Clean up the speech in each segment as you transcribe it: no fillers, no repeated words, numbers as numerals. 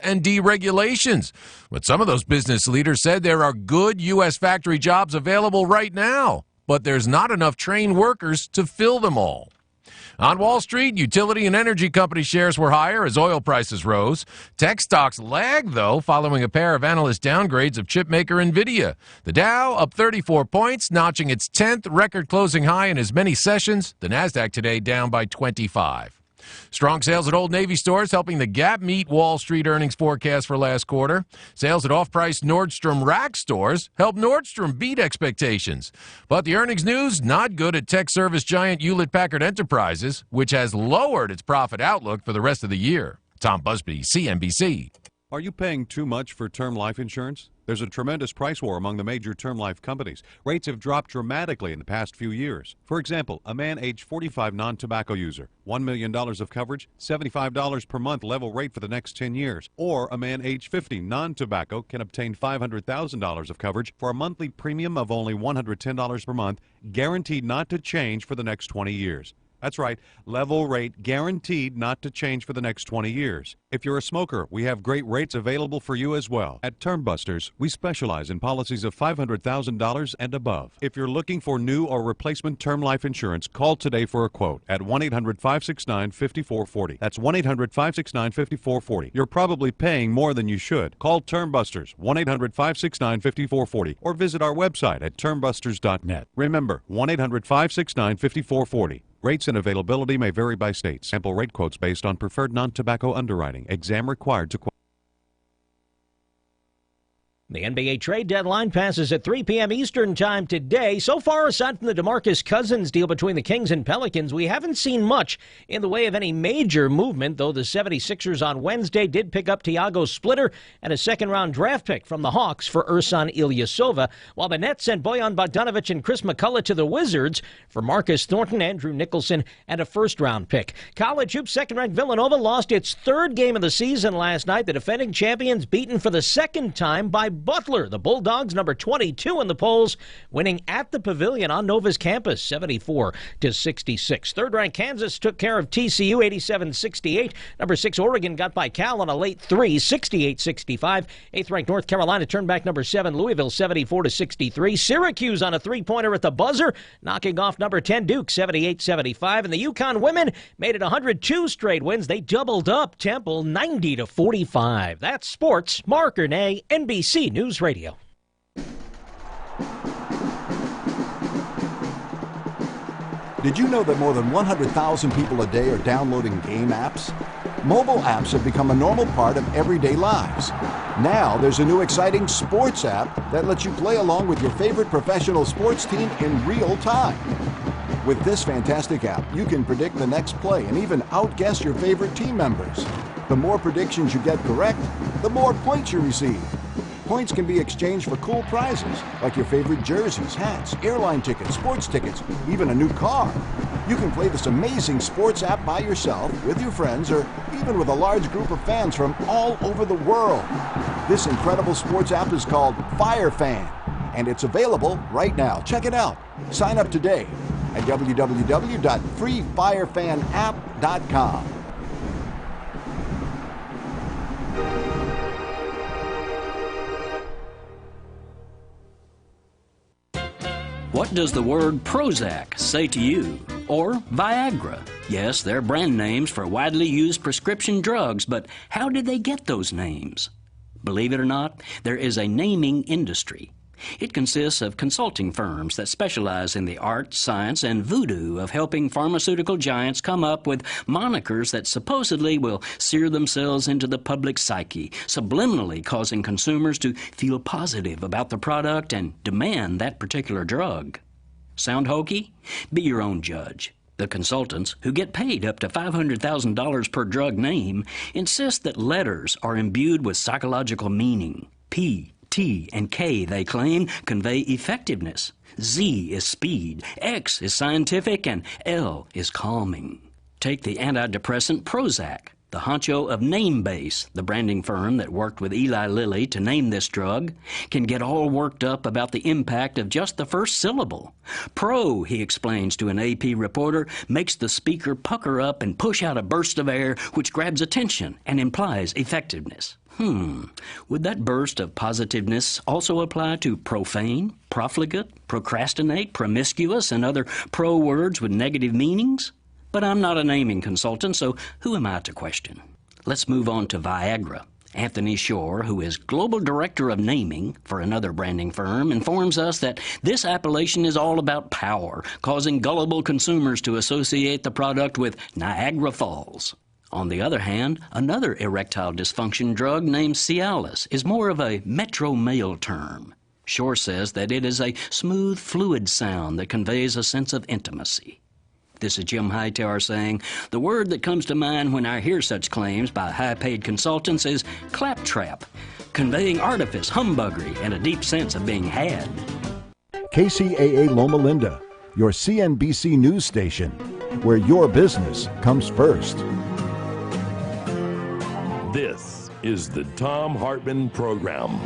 and deregulations. But some of those business leaders said there are good U.S. factory jobs available right now, but there's not enough trained workers to fill them all. On Wall Street, utility and energy company shares were higher as oil prices rose. Tech stocks lagged, though, following a pair of analyst downgrades of chipmaker NVIDIA. The Dow up 34 points, notching its 10th record-closing high in as many sessions. The Nasdaq today down by 25. Strong sales at Old Navy stores helping the Gap meet Wall Street earnings forecast for last quarter. Sales at off-price Nordstrom Rack stores helped Nordstrom beat expectations. But the earnings news, not good at tech service giant Hewlett-Packard Enterprises, which has lowered its profit outlook for the rest of the year. Tom Busby, CNBC. Are you paying too much for term life insurance? There's a tremendous price war among the major term life companies. Rates have dropped dramatically in the past few years. For example, a man age 45 non-tobacco user, $1 million of coverage, $75 per month level rate for the next 10 years. Or a man age 50 non-tobacco can obtain $500,000 of coverage for a monthly premium of only $110 per month, guaranteed not to change for the next 20 years. That's right, level rate guaranteed not to change for the next 20 years. If you're a smoker, we have great rates available for you as well. At Term Busters, we specialize in policies of $500,000 and above. If you're looking for new or replacement term life insurance, call today for a quote at 1-800-569-5440. That's 1-800-569-5440. You're probably paying more than you should. Call Term Busters, 1-800-569-5440, or visit our website at termbusters.net. Remember, 1-800-569-5440. Rates and availability may vary by state. Sample rate quotes based on preferred non-tobacco underwriting. Exam required to qualify. The NBA trade deadline passes at 3 p.m. Eastern time today. So far, aside from the DeMarcus Cousins deal between the Kings and Pelicans, we haven't seen much in the way of any major movement, though the 76ers on Wednesday did pick up Tiago Splitter and a second-round draft pick from the Hawks for Ersan Ilyasova, while the Nets sent Bojan Bogdanovic and Chris McCullough to the Wizards for Marcus Thornton, Andrew Nicholson, and a first-round pick. College hoops second-ranked Villanova lost its third game of the season last night. The defending champions beaten for the second time by Butler. The Bulldogs, number 22 in the polls, winning at the Pavilion on Nova's campus, 74-66. Third-ranked Kansas took care of TCU, 87-68. Number 6 Oregon got by Cal on a late 3, 68-65. Eighth-ranked North Carolina turned back number 7 Louisville, 74-63. Syracuse on a three-pointer at the buzzer, knocking off number 10 Duke, 78-75. And the UConn women made it 102 straight wins. They doubled up Temple, 90-45. That's sports. Mark Ernay, NBC News Radio. Did you know that more than 100,000 people a day are downloading game apps? Mobile apps have become a normal part of everyday lives. Now there's a new exciting sports app that lets you play along with your favorite professional sports team in real time. With this fantastic app, you can predict the next play and even outguess your favorite team members. The more predictions you get correct, the more points you receive. Points can be exchanged for cool prizes, like your favorite jerseys, hats, airline tickets, sports tickets, even a new car. You can play this amazing sports app by yourself, with your friends, or even with a large group of fans from all over the world. This incredible sports app is called Fire Fan, and it's available right now. Check it out. Sign up today at www.freefirefanapp.com. What does the word Prozac say to you? Or Viagra? Yes, they're brand names for widely used prescription drugs, but how did they get those names? Believe it or not, there is a naming industry. It consists of consulting firms that specialize in the art, science, and voodoo of helping pharmaceutical giants come up with monikers that supposedly will sear themselves into the public psyche, subliminally causing consumers to feel positive about the product and demand that particular drug. Sound hokey? Be your own judge. The consultants, who get paid up to $500,000 per drug name, insist that letters are imbued with psychological meaning. P, T, and K, they claim, convey effectiveness. Z is speed, X is scientific, and L is calming. Take the antidepressant Prozac. The honcho of Namebase, the branding firm that worked with Eli Lilly to name this drug, can get all worked up about the impact of just the first syllable. Pro, he explains to an AP reporter, makes the speaker pucker up and push out a burst of air which grabs attention and implies effectiveness. Would that burst of positiveness also apply to profane, profligate, procrastinate, promiscuous, and other pro words with negative meanings? But I'm not a naming consultant, so who am I to question? Let's move on to Viagra. Anthony Shore, who is global director of naming for another branding firm, informs us that this appellation is all about power, causing gullible consumers to associate the product with Niagara Falls. On the other hand, another erectile dysfunction drug named Cialis is more of a metro male term. Shore says that it is a smooth, fluid sound that conveys a sense of intimacy. This is Jim Hightower saying, the word that comes to mind when I hear such claims by high-paid consultants is claptrap, conveying artifice, humbuggery, and a deep sense of being had. KCAA Loma Linda, your CNBC news station, where your business comes first. This is the Thom Hartmann Program.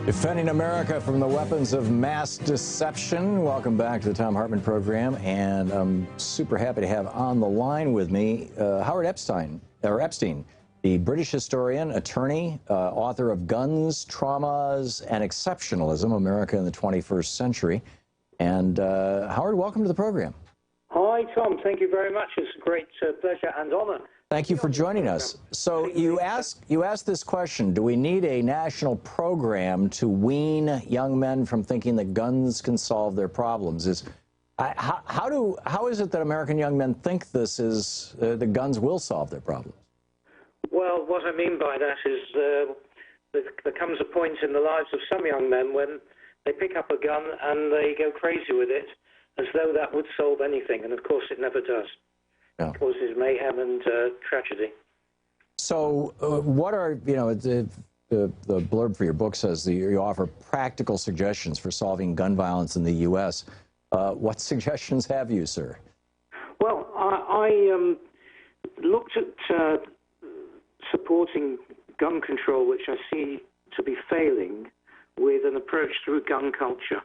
Defending America from the weapons of mass deception. Welcome back to the Thom Hartmann Program, and I'm super happy to have on the line with me Howard Epstein, the British historian, attorney, author of Guns, Traumas, and Exceptionalism, America in the 21st Century. And Howard, welcome to the program. Hi, Tom. Thank you very much. It's a great pleasure and honor. Thank you for joining us. So you asked this question: do we need a national program to wean young men from thinking that guns can solve their problems? How is it that American young men think this is the guns will solve their problems? Well, what I mean by that is there comes a point in the lives of some young men when they pick up a gun and they go crazy with it, as though that would solve anything, and of course it never does. Yeah. It causes mayhem and tragedy. So what are, the blurb for your book says that you offer practical suggestions for solving gun violence in the U.S. What suggestions have you, sir? Well, I looked at supporting gun control, which I see to be failing, with an approach through gun culture.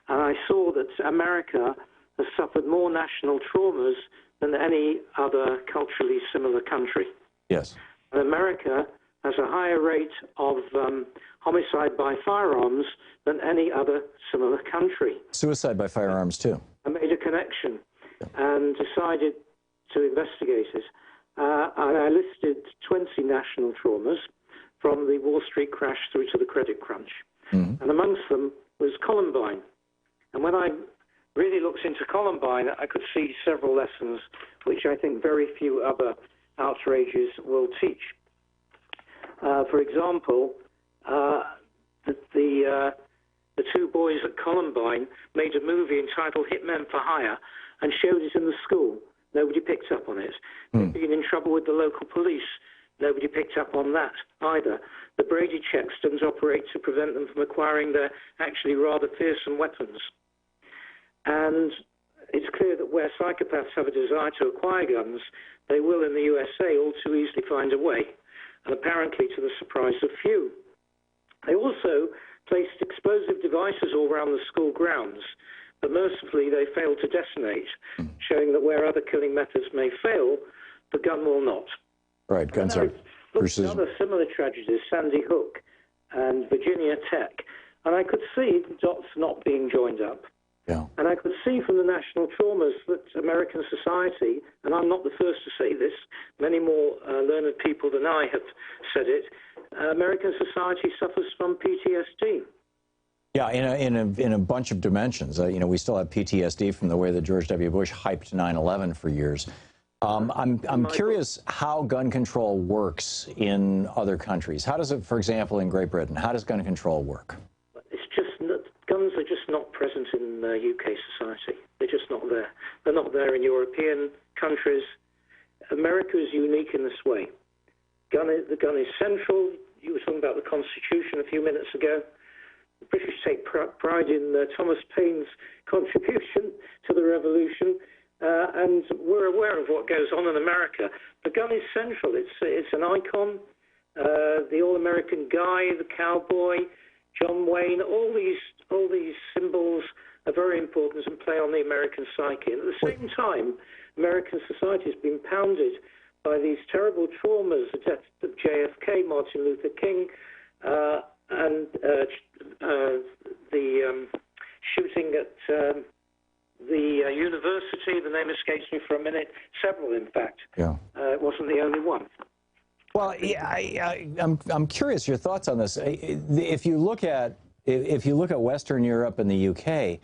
And I saw that America has suffered more national traumas than any other culturally similar country. Yes. And America has a higher rate of homicide by firearms than any other similar country. Suicide by firearms, too. I made a connection and decided to investigate it. And I listed 20 national traumas from the Wall Street crash through to the credit crunch. Mm-hmm. And amongst them was Columbine. And when I really looked into Columbine, I could see several lessons which I think very few other outrages will teach. For example, the two boys at Columbine made a movie entitled Hitmen for Hire and showed it in the school. Nobody picked up on it. They'd been in trouble with the local police. Nobody picked up on that either. The Brady checks didn't operate to prevent them from acquiring their actually rather fearsome weapons. And it's clear that where psychopaths have a desire to acquire guns, they will in the USA all too easily find a way, and apparently to the surprise of few. They also placed explosive devices all around the school grounds, but mercifully they failed to detonate, showing that where other killing methods may fail, the gun will not. Right, guns are precision. Other similar tragedies, Sandy Hook and Virginia Tech, and I could see the dots not being joined up. Yeah. And I could see from the national traumas that American society, and I'm not the first to say this, many more learned people than I have said it, American society suffers from PTSD. Yeah, in a bunch of dimensions. We still have PTSD from the way that George W. Bush hyped 9/11 for years. I'm curious how gun control works in other countries. How does it, for example, in Great Britain, how does gun control work? It's just that guns are just not present in UK society. They're just not there. They're not there in European countries. America is unique in this way. The gun is central. You were talking about the Constitution a few minutes ago. The British take pride in Thomas Paine's contribution to the revolution. and we're aware of what goes on in America. The gun is central. It's an icon. The all-American guy, the cowboy, John Wayne, all these symbols are very important and play on the American psyche. And at the same time, American society has been pounded by these terrible traumas, the death of JFK, Martin Luther King, and the shooting at the university. The name escapes me for a minute. Several, in fact. Yeah. It wasn't the only one. Well, yeah, I'm curious your thoughts on this. If you look at Western Europe and the UK,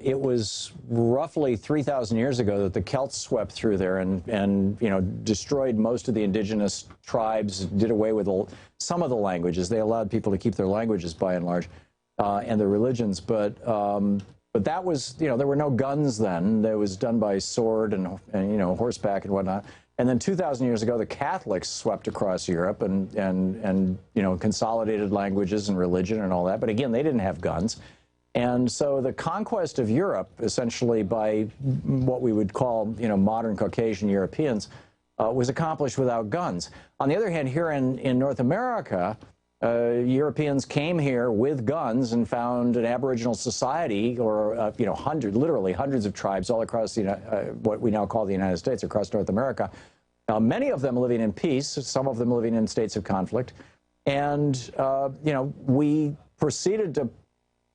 it was roughly 3,000 years ago that the Celts swept through there and destroyed most of the indigenous tribes, did away with some of the languages. They allowed people to keep their languages by and large, and their religions. But that was, there were no guns then. That was done by sword and horseback and whatnot. And then 2,000 years ago, the Catholics swept across Europe and consolidated languages and religion and all that. But again, they didn't have guns. And so the conquest of Europe, essentially by what we would call, modern Caucasian Europeans, was accomplished without guns. On the other hand, here in North America, Europeans came here with guns and found an Aboriginal society, or literally hundreds of tribes all across what we now call the United States, across North America. Many of them living in peace, some of them living in states of conflict, and we proceeded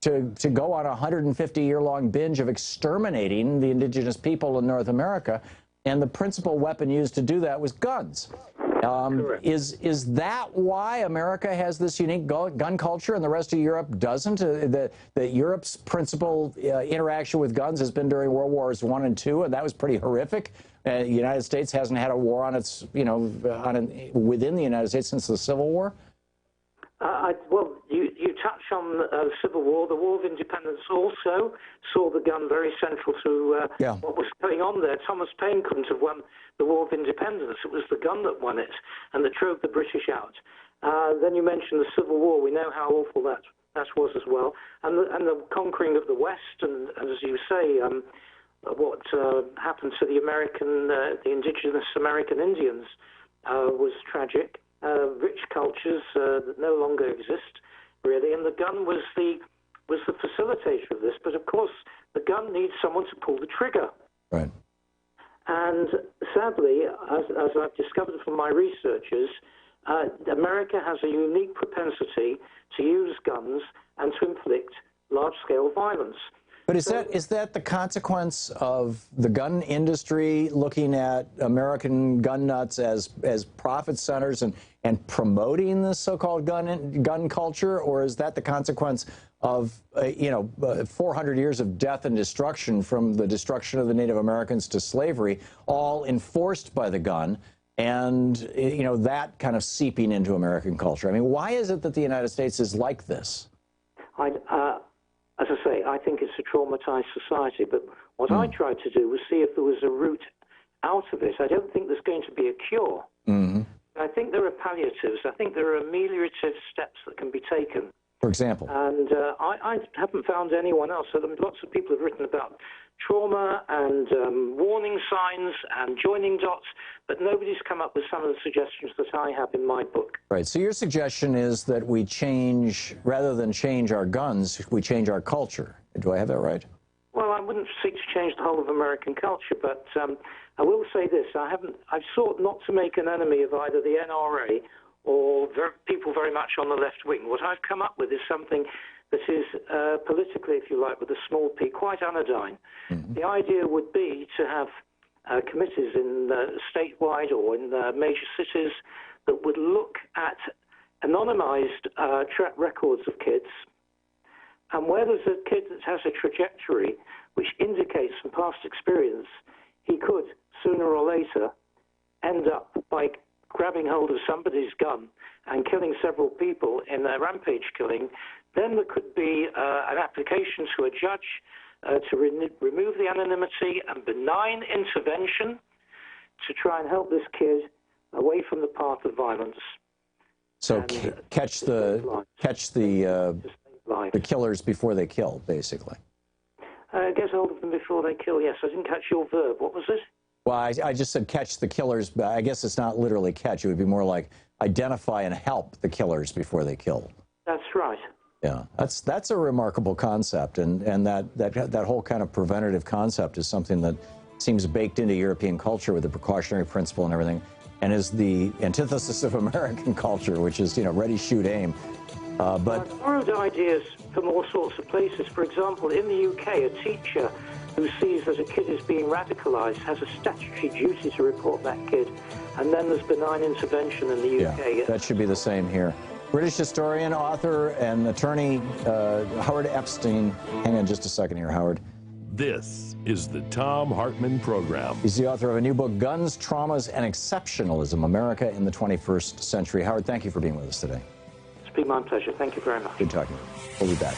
to go on a 150-year-long binge of exterminating the indigenous people in North America, and the principal weapon used to do that was guns. Is that why America has this unique gun culture and the rest of Europe doesn't? That Europe's principal interaction with guns has been during World Wars I and II, and that was pretty horrific. The United States hasn't had a war on its, within the United States since the Civil War. Well, you touch on the Civil War. The War of Independence also saw the gun very central to what was going on there. Thomas Paine couldn't have won the War of Independence. It was the gun that won it, and that drove the British out. Then you mentioned the Civil War. We know how awful that was as well. And the conquering of the West, and as you say, what happened to the indigenous American Indians was tragic. Rich cultures that no longer exist, really, and the gun was the facilitator of this. But of course, the gun needs someone to pull the trigger. Right. And sadly, as I've discovered from my researchers, America has a unique propensity to use guns and to inflict large-scale violence. But is that the consequence of the gun industry looking at American gun nuts as profit centers and promoting this so-called gun culture, or is that the consequence of 400 years of death and destruction, from the destruction of the Native Americans to slavery, all enforced by the gun, and that kind of seeping into American culture? I mean, why is it that the United States is like this? As I say, I think it's a traumatized society, but what I tried to do was see if there was a route out of it. I don't think there's going to be a cure. Mm-hmm. I think there are palliatives. I think there are ameliorative steps that can be taken. For example? And I haven't found anyone else. So lots of people have written about trauma and warning signs and joining dots, but nobody's come up with some of the suggestions that I have in my book. Right. So your suggestion is that we change, rather than change our guns, we change our culture. Do I have that right? Well, I wouldn't seek to change the whole of American culture, but I will say this. I've sought not to make an enemy of either the NRA or people very much on the left wing. What I've come up with is something that is politically, if you like, with a small p, quite anodyne. Mm-hmm. The idea would be to have committees in statewide or in major cities that would look at anonymized track records of kids, and where there's a kid that has a trajectory which indicates from past experience he could, sooner or later, end up by grabbing hold of somebody's gun and killing several people in a rampage killing, then there could be an application to a judge to remove the anonymity and benign intervention to try and help this kid away from the path of violence. So catch the killers before they kill, basically. Get hold of them before they kill. Yes, I didn't catch your verb. What was it? Well, I just said catch the killers, but I guess it's not literally catch. It would be more like identify and help the killers before they kill. That's right. Yeah, that's a remarkable concept, and that whole kind of preventative concept is something that seems baked into European culture with the precautionary principle and everything, and is the antithesis of American culture, which is, you know, ready, shoot, aim. But I've borrowed ideas from all sorts of places. For example, in the UK, a teacher who sees that a kid is being radicalized has a statutory duty to report that kid, and then there's benign intervention in the UK. yeah, that should be the same here. British historian, author, and attorney Howard Epstein. Hang on just a second here, Howard. This is the Thom Hartmann Program. He's the author of a new book, Guns, Traumas, and Exceptionalism, America in the 21st Century. Howard, thank you for being with us today. It's been my pleasure. Thank you very much. Good talking to you. We'll be back.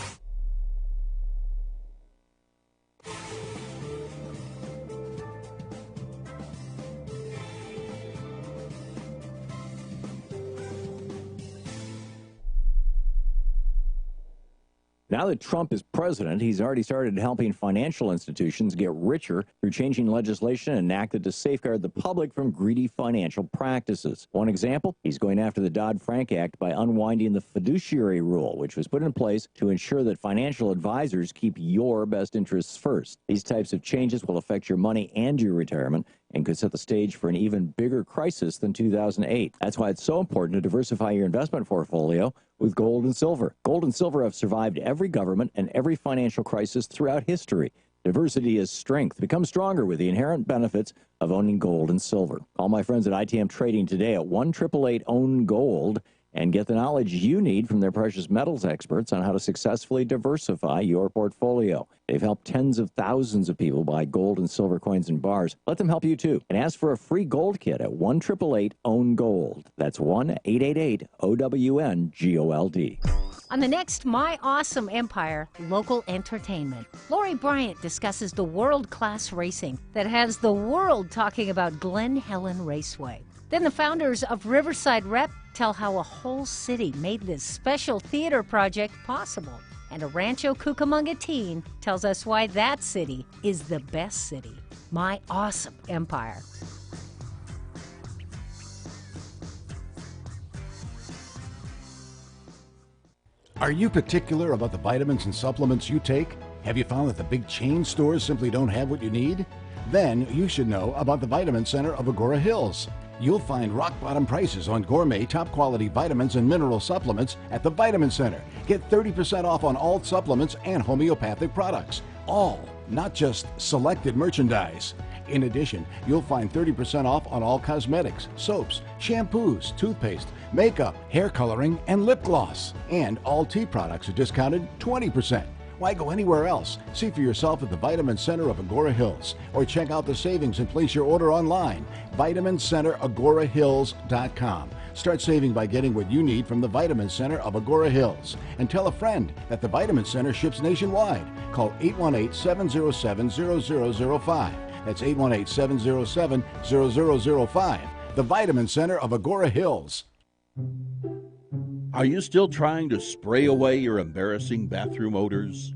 Now that Trump is president, he's already started helping financial institutions get richer through changing legislation enacted to safeguard the public from greedy financial practices. One example, he's going after the Dodd-Frank Act by unwinding the fiduciary rule, which was put in place to ensure that financial advisors keep your best interests first. These types of changes will affect your money and your retirement and could set the stage for an even bigger crisis than 2008. That's why it's so important to diversify your investment portfolio with gold and silver. Gold and silver have survived every government and every financial crisis throughout history. Diversity is strength. Become stronger with the inherent benefits of owning gold and silver. Call my friends at ITM Trading today at 1-888-OWN-GOLD and get the knowledge you need from their precious metals experts on how to successfully diversify your portfolio. They've helped tens of thousands of people buy gold and silver coins and bars. Let them help you too. And ask for a free gold kit at 1-888-OWN-GOLD. That's 1-888-OWN-GOLD. On the next My Awesome Empire local entertainment, Lori Bryant discusses the world-class racing that has the world talking about Glen Helen Raceway. Then the founders of Riverside Rep tell how a whole city made this special theater project possible. And a Rancho Cucamonga teen tells us why that city is the best city. My Awesome Empire. Are you particular about the vitamins and supplements you take? Have you found that the big chain stores simply don't have what you need? Then you should know about the Vitamin Center of Agora Hills. You'll find rock-bottom prices on gourmet, top-quality vitamins and mineral supplements at the Vitamin Center. Get 30% off on all supplements and homeopathic products. All, not just selected merchandise. In addition, you'll find 30% off on all cosmetics, soaps, shampoos, toothpaste, makeup, hair coloring, and lip gloss. And all tea products are discounted 20%. Why go anywhere else? See for yourself at the Vitamin Center of Agora Hills, or check out the savings and place your order online. VitaminCenterAgoraHills.com. Start saving by getting what you need from the Vitamin Center of Agora Hills. And tell a friend that the Vitamin Center ships nationwide. Call 818-707-0005. That's 818-707-0005. The Vitamin Center of Agora Hills. Are you still trying to spray away your embarrassing bathroom odors?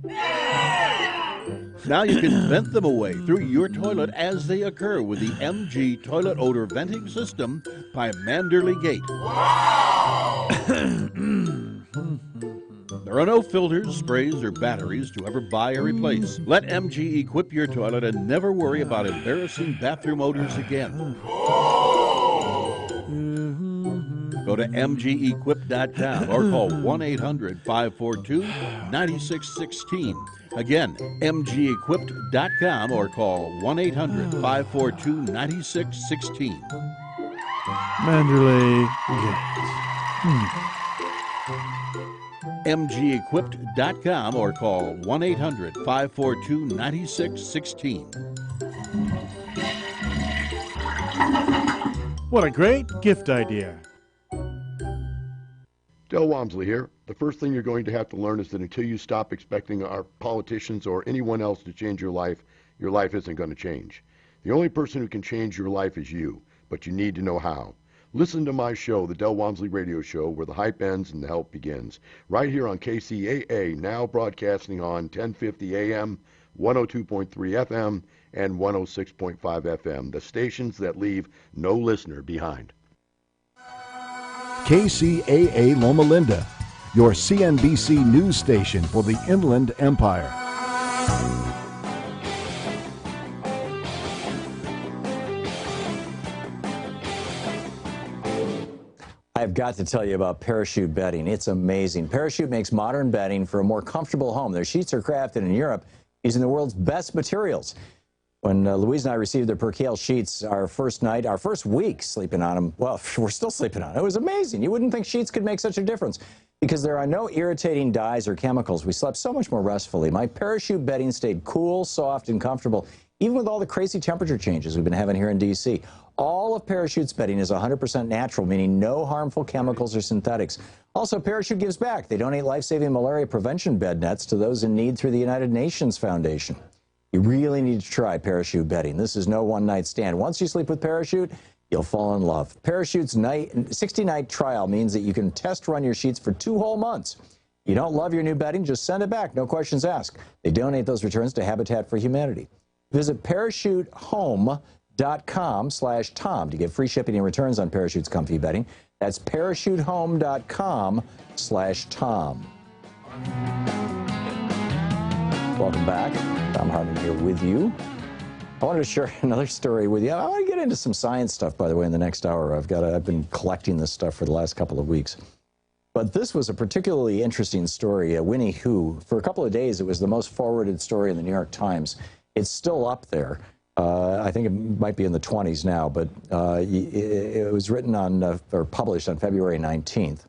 Now you can vent them away through your toilet as they occur with the MG Toilet Odor Venting System by Manderley Gate. There are no filters, sprays, or batteries to ever buy or replace. Let MG equip your toilet and never worry about embarrassing bathroom odors again. Go to mgequip.com or call 1-800-542-9616. Again, mgequipped.com or call 1-800-542-9616. Manderley mgequipped.com or call 1-800-542-9616. What a great gift idea. Del Walmsley here. The first thing you're going to have to learn is that until you stop expecting our politicians or anyone else to change your life isn't going to change. The only person who can change your life is you, but you need to know how. Listen to my show, the Del Walmsley Radio Show, where the hype ends and the help begins. Right here on KCAA, now broadcasting on 1050 AM, 102.3 FM, and 106.5 FM, the stations that leave no listener behind. KCAA Loma Linda, your CNBC news station for the Inland Empire. I've got to tell you about Parachute Bedding. It's amazing. Parachute makes modern bedding for a more comfortable home. Their sheets are crafted in Europe using the world's best materials. When Louise and I received their percale sheets our first week sleeping on them, well, we're still sleeping on them. It was amazing. You wouldn't think sheets could make such a difference because there are no irritating dyes or chemicals. We slept so much more restfully. My Parachute bedding stayed cool, soft, and comfortable, even with all the crazy temperature changes we've been having here in D.C. All of Parachute's bedding is 100% natural, meaning no harmful chemicals or synthetics. Also, Parachute gives back. They donate life-saving malaria prevention bed nets to those in need through the United Nations Foundation. You really need to try Parachute bedding. This is no one-night stand. Once you sleep with Parachute, you'll fall in love. Parachute's 60-night trial means that you can test run your sheets for 2 whole months. You don't love your new bedding, just send it back. No questions asked. They donate those returns to Habitat for Humanity. Visit parachutehome.com/Tom to get free shipping and returns on Parachute's comfy bedding. That's parachutehome.com/Tom. Welcome back. Thom Hartmann here with you. I wanted to share another story with you. I want to get into some science stuff, by the way, in the next hour. I've been collecting this stuff for the last couple of weeks. But this was a particularly interesting story. Winnie Hu, for a couple of days, it was the most forwarded story in the New York Times. It's still up there. I think it might be in the 20s now, but it was written on, or published on February 19th.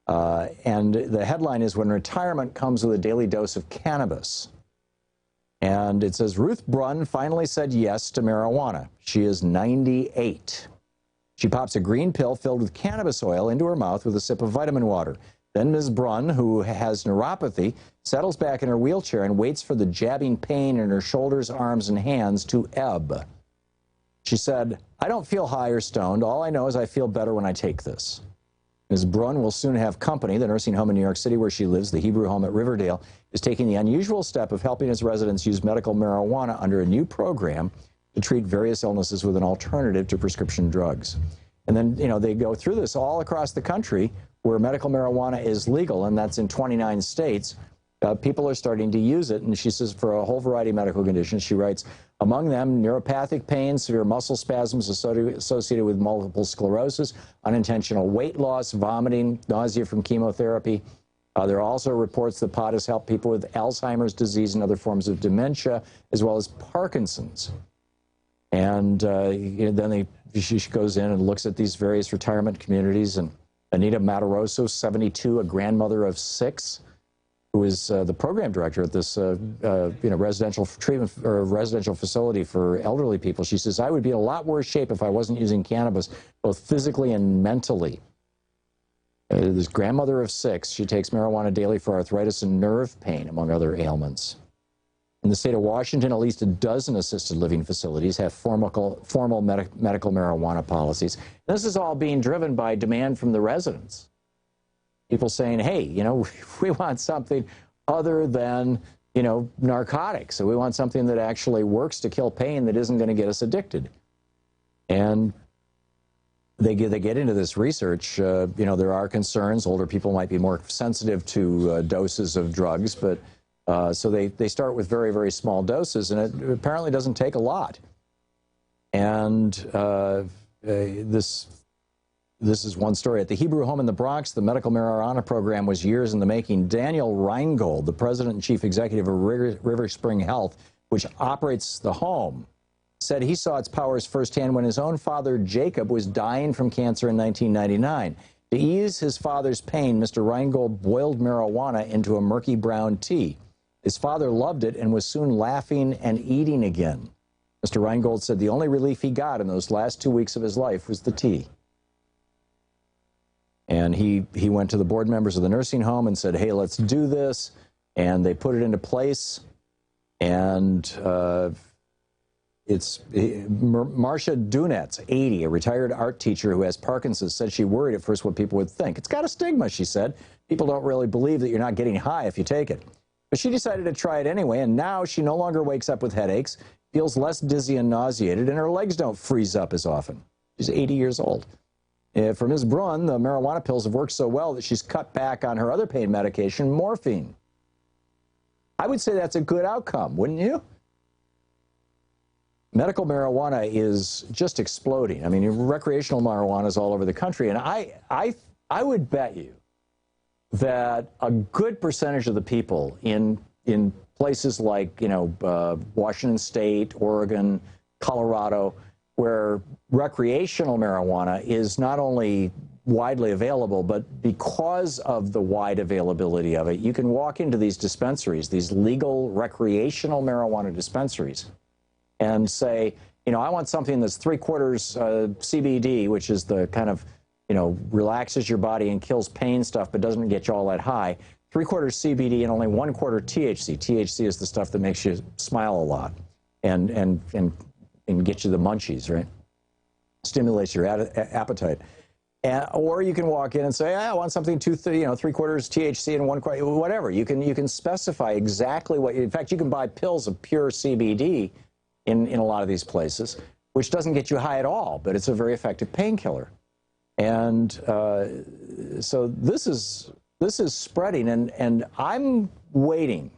And the headline is, "When Retirement Comes with a Daily Dose of Cannabis." And it says, Ruth Brunn finally said yes to marijuana. She is 98. She pops a green pill filled with cannabis oil into her mouth with a sip of vitamin water. Then Ms. Brunn, who has neuropathy, settles back in her wheelchair and waits for the jabbing pain in her shoulders, arms, and hands to ebb. She said, "I don't feel high or stoned. All I know is I feel better when I take this." Ms. Brunn will soon have company. The nursing home in New York City where she lives, the Hebrew Home at Riverdale, is taking the unusual step of helping its residents use medical marijuana under a new program to treat various illnesses with an alternative to prescription drugs. And then, they go through this all across the country where medical marijuana is legal, and that's in 29 states. People are starting to use it, and she says for a whole variety of medical conditions. She writes, among them, neuropathic pain, severe muscle spasms associated with multiple sclerosis, unintentional weight loss, vomiting, nausea from chemotherapy. There are also reports that pot has helped people with Alzheimer's disease and other forms of dementia, as well as Parkinson's. And then she goes in and looks at these various retirement communities, and Anita Mataroso, 72, a grandmother of 6, who is the program director at this residential treatment or residential facility for elderly people. She says, "I would be in a lot worse shape if I wasn't using cannabis, both physically and mentally." This grandmother of 6, she takes marijuana daily for arthritis and nerve pain, among other ailments. In the state of Washington, at least a dozen assisted living facilities have formal medical marijuana policies. This is all being driven by demand from the residents. People saying, hey, we want something other than, narcotics. So we want something that actually works to kill pain that isn't going to get us addicted. And they get into this research. There are concerns. Older people might be more sensitive to doses of drugs, but so they start with very, very small doses, and it apparently doesn't take a lot. And this is one story. At the Hebrew Home in the Bronx, the medical marijuana program was years in the making. Daniel Reingold, the president and chief executive of River Spring Health, which operates the home, said he saw its powers firsthand when his own father, Jacob, was dying from cancer in 1999. To ease his father's pain, Mr. Reingold boiled marijuana into a murky brown tea. His father loved it and was soon laughing and eating again. Mr. Reingold said the only relief he got in those last 2 weeks of his life was the tea. And he went to the board members of the nursing home and said, hey, let's do this. And they put it into place. And Marcia Dunetz, 80, a retired art teacher who has Parkinson's, said she worried at first what people would think. It's got a stigma, she said. People don't really believe that you're not getting high if you take it. But she decided to try it anyway, and now she no longer wakes up with headaches, feels less dizzy and nauseated, and her legs don't freeze up as often. She's 80 years old. For Ms. Brunn, the marijuana pills have worked so well that she's cut back on her other pain medication, morphine. I would say that's a good outcome, wouldn't you? Medical marijuana is just exploding. I mean, recreational marijuana is all over the country, and I would bet you that a good percentage of the people in places like, Washington State, Oregon, Colorado, where recreational marijuana is not only widely available, but because of the wide availability of it, you can walk into these dispensaries, these legal recreational marijuana dispensaries, and say, I want something that's 3/4 CBD, which is the kind of, relaxes your body and kills pain stuff, but doesn't get you all that high. 3/4 CBD and only 1/4 THC. THC is the stuff that makes you smile a lot and get you the munchies, right? Stimulates your appetite. Or you can walk in and say, I want something 3/4 THC and 1/4, whatever. You can specify exactly what. In fact, you can buy pills of pure CBD in a lot of these places, which doesn't get you high at all, but it's a very effective painkiller. And so this is spreading, and I'm waiting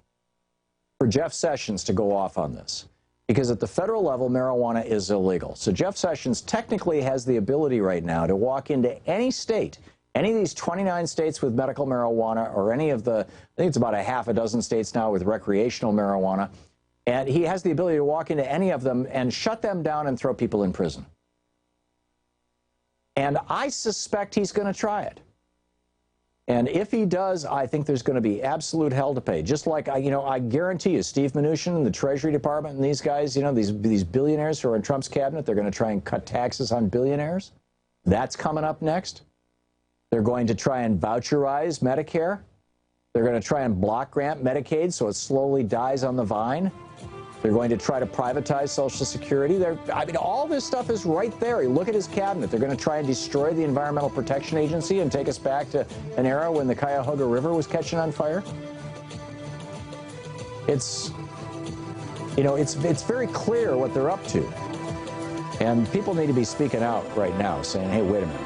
for Jeff Sessions to go off on this, because at the federal level, marijuana is illegal. So Jeff Sessions technically has the ability right now to walk into any state, any of these 29 states with medical marijuana, or any of the, I think it's about a half a dozen states now with recreational marijuana, and he has the ability to walk into any of them and shut them down and throw people in prison. And I suspect he's going to try it. And if he does, I think there's going to be absolute hell to pay. Just like, I guarantee you, Steve Mnuchin and the Treasury Department and these guys, these billionaires who are in Trump's cabinet, they're going to try and cut taxes on billionaires. That's coming up next. They're going to try and voucherize Medicare. They're going to try and block grant Medicaid so it slowly dies on the vine. They're going to try to privatize Social Security. All this stuff is right there. You look at his cabinet. They're going to try and destroy the Environmental Protection Agency and take us back to an era when the Cuyahoga River was catching on fire. It's very clear what they're up to. And people need to be speaking out right now, saying, hey, wait a minute.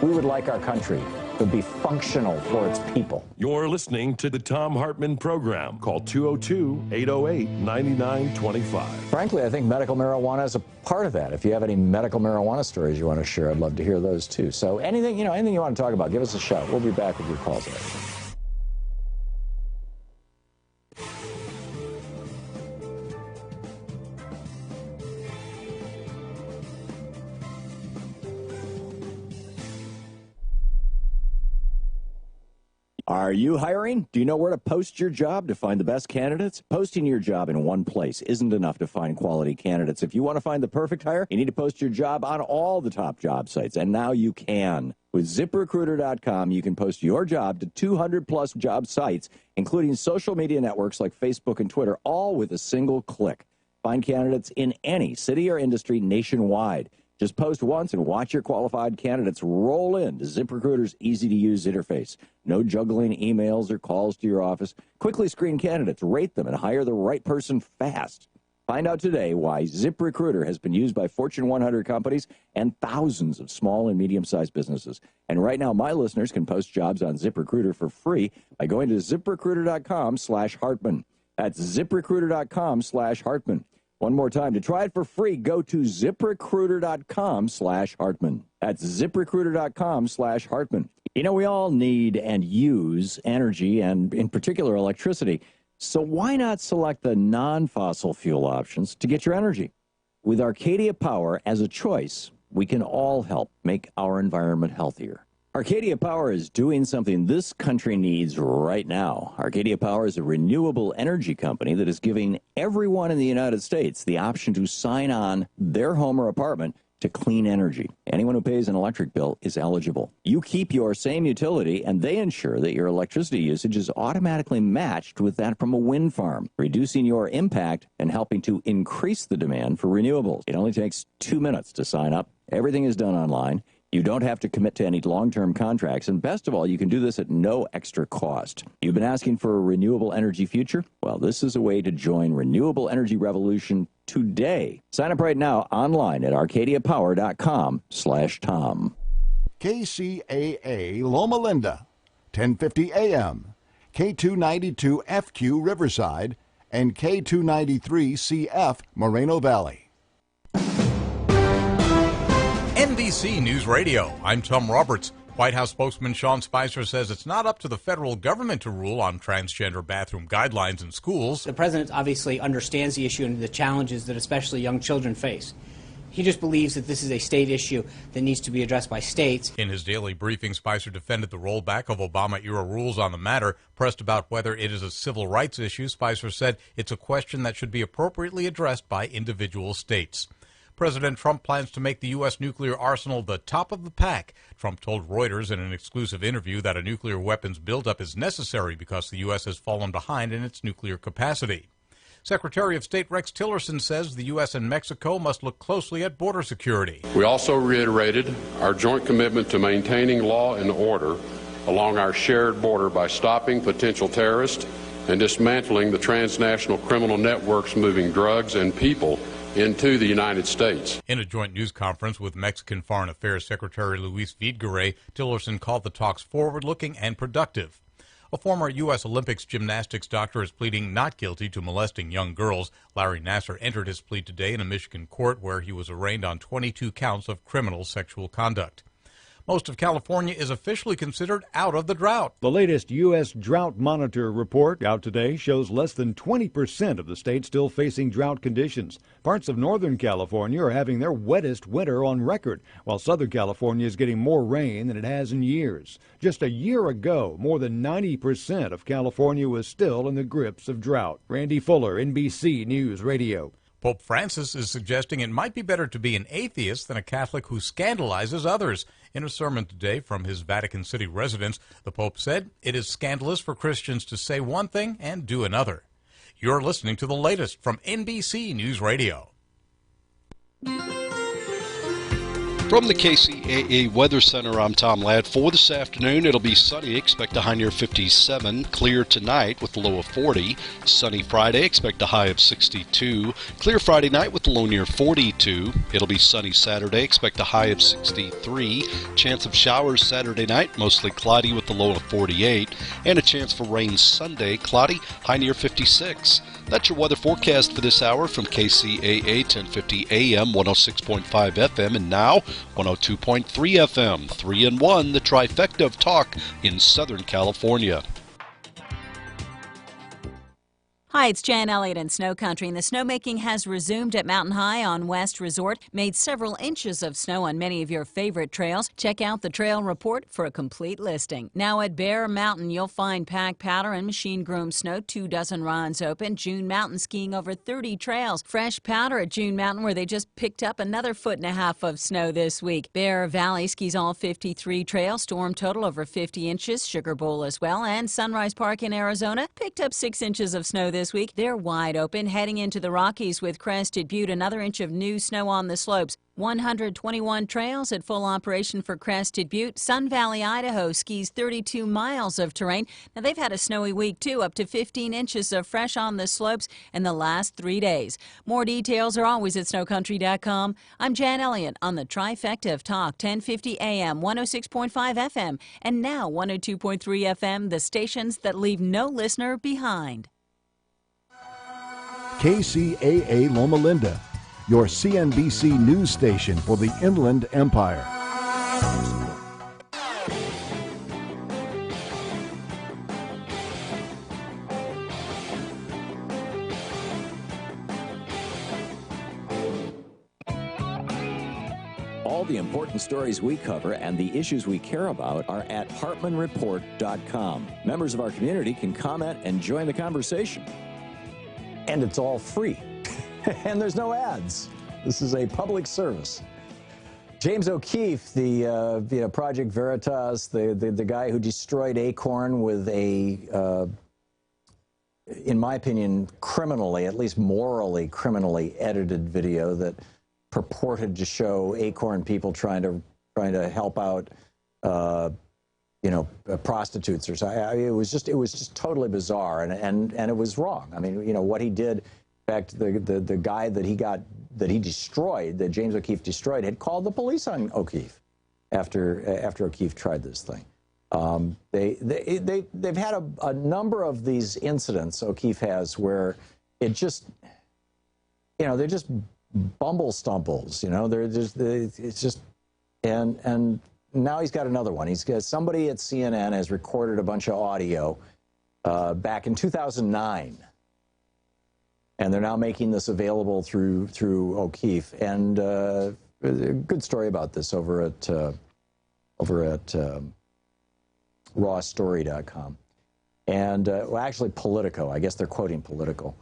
We would like our country to be functional for its people. You're listening to the Thom Hartmann Program. Call 202-808-9925. Frankly, I think medical marijuana is a part of that. If you have any medical marijuana stories you want to share, I'd love to hear those too. So anything you want to talk about, give us a shout. We'll be back with your calls later. Are you hiring? Do you know where to post your job to find the best candidates? Posting your job in one place isn't enough to find quality candidates. If you want to find the perfect hire, you need to post your job on all the top job sites, and now you can. With ZipRecruiter.com, you can post your job to 200-plus job sites, including social media networks like Facebook and Twitter, all with a single click. Find candidates in any city or industry nationwide. Just post once and watch your qualified candidates roll into ZipRecruiter's easy-to-use interface. No juggling emails or calls to your office. Quickly screen candidates, rate them, and hire the right person fast. Find out today why ZipRecruiter has been used by Fortune 100 companies and thousands of small and medium-sized businesses. And right now, my listeners can post jobs on ZipRecruiter for free by going to ZipRecruiter.com/Hartmann. That's ZipRecruiter.com/Hartmann. One more time, to try it for free, go to ZipRecruiter.com/Hartmann. That's ZipRecruiter.com/Hartmann. We all need and use energy, and in particular electricity. So why not select the non-fossil fuel options to get your energy? With Arcadia Power as a choice, we can all help make our environment healthier. Arcadia Power is doing something this country needs right now. Arcadia Power is a renewable energy company that is giving everyone in the United States the option to sign on their home or apartment to clean energy. Anyone who pays an electric bill is eligible. You keep your same utility, and they ensure that your electricity usage is automatically matched with that from a wind farm, reducing your impact and helping to increase the demand for renewables. It only takes 2 minutes to sign up. Everything is done online. You don't have to commit to any long-term contracts, and best of all, you can do this at no extra cost. You've been asking for a renewable energy future? Well, this is a way to join renewable energy revolution today. Sign up right now online at arcadiapower.com/Tom. KCAA Loma Linda, 1050 AM, K292FQ Riverside, and K293CF Moreno Valley. NBC News Radio, I'm Tom Roberts. White House spokesman Sean Spicer says it's not up to the federal government to rule on transgender bathroom guidelines in schools. The president obviously understands the issue and the challenges that especially young children face. He just believes that this is a state issue that needs to be addressed by states. In his daily briefing, Spicer defended the rollback of Obama-era rules on the matter. Pressed about whether it is a civil rights issue, Spicer said it's a question that should be appropriately addressed by individual states. President Trump plans to make the U.S. nuclear arsenal the top of the pack. Trump told Reuters in an exclusive interview that a nuclear weapons buildup is necessary because the U.S. has fallen behind in its nuclear capacity. Secretary of State Rex Tillerson says the U.S. and Mexico must look closely at border security. We also reiterated our joint commitment to maintaining law and order along our shared border by stopping potential terrorists and dismantling the transnational criminal networks moving drugs and people into the United States. In a joint news conference with Mexican Foreign Affairs Secretary Luis Videgaray, Tillerson called the talks forward-looking and productive. A former U.S. Olympics gymnastics doctor is pleading not guilty to molesting young girls. Larry Nassar entered his plea today in a Michigan court where he was arraigned on 22 counts of criminal sexual conduct. Most of California is officially considered out of the drought. The latest U.S. Drought Monitor report out today shows less than 20% of the state still facing drought conditions. Parts of Northern California are having their wettest winter on record, while Southern California is getting more rain than it has in years. Just a year ago, more than 90% of California was still in the grips of drought. Randy Fuller, NBC News Radio. Pope Francis is suggesting it might be better to be an atheist than a Catholic who scandalizes others. In a sermon today from his Vatican City residence, the Pope said it is scandalous for Christians to say one thing and do another. You're listening to the latest from NBC News Radio. From the KCAA Weather Center, I'm Tom Ladd. For this afternoon, it'll be sunny. Expect a high near 57. Clear tonight with a low of 40. Sunny Friday. Expect a high of 62. Clear Friday night with a low near 42. It'll be sunny Saturday. Expect a high of 63. Chance of showers Saturday night. Mostly cloudy with a low of 48. And a chance for rain Sunday. Cloudy. High near 56. That's your weather forecast for this hour from KCAA 1050 AM, 106.5 FM, and now 102.3 FM. 3-in-1, the trifecta of talk in Southern California. Hi, it's Jan Elliott in Snow Country, and the snowmaking has resumed at Mountain High on West Resort. Made several inches of snow on many of your favorite trails. Check out the trail report for a complete listing. Now at Bear Mountain, you'll find pack powder and machine-groomed snow, 24 runs open. June Mountain skiing over 30 trails. Fresh powder at June Mountain, where they just picked up another 1.5 feet of snow this week. Bear Valley skis all 53 trails. Storm total over 50 inches. Sugar Bowl as well. And Sunrise Park in Arizona picked up 6 inches of snow this week. They're wide open. Heading into the Rockies with Crested Butte, another inch of new snow on the slopes. 121 trails at full operation for Crested Butte. Sun Valley, Idaho skis 32 miles of terrain. Now they've had a snowy week too, up to 15 inches of fresh on the slopes in the last 3 days. More details are always at snowcountry.com. I'm Jan Elliott on the trifecta of talk, 1050 AM, 106.5 FM, and now 102.3 FM, the stations that leave no listener behind. KCAA Loma Linda, your CNBC news station for the Inland Empire. All the important stories we cover and the issues we care about are at HartmanReport.com. Members of our community can comment and join the conversation. And it's all free. And there's no ads. This is a public service. James O'Keefe, the Project Veritas, the guy who destroyed Acorn with a, in my opinion, criminally, at least morally criminally edited video that purported to show Acorn people trying to trying to help out, prostitutes or something. I mean, it was just totally bizarre, and it was wrong. I mean, what he did. In fact, the guy that he destroyed, that James O'Keefe destroyed, had called the police on O'Keefe after O'Keefe tried this thing. They've had a number of these incidents O'Keefe has where it just, they're just bumble stumbles. It's just, and now he's got another one. He's got somebody at CNN has recorded a bunch of audio back in 2009. And they're now making this available through O'Keefe. And a good story about this over at rawstory.com. And well, actually Politico. I guess they're quoting Politico.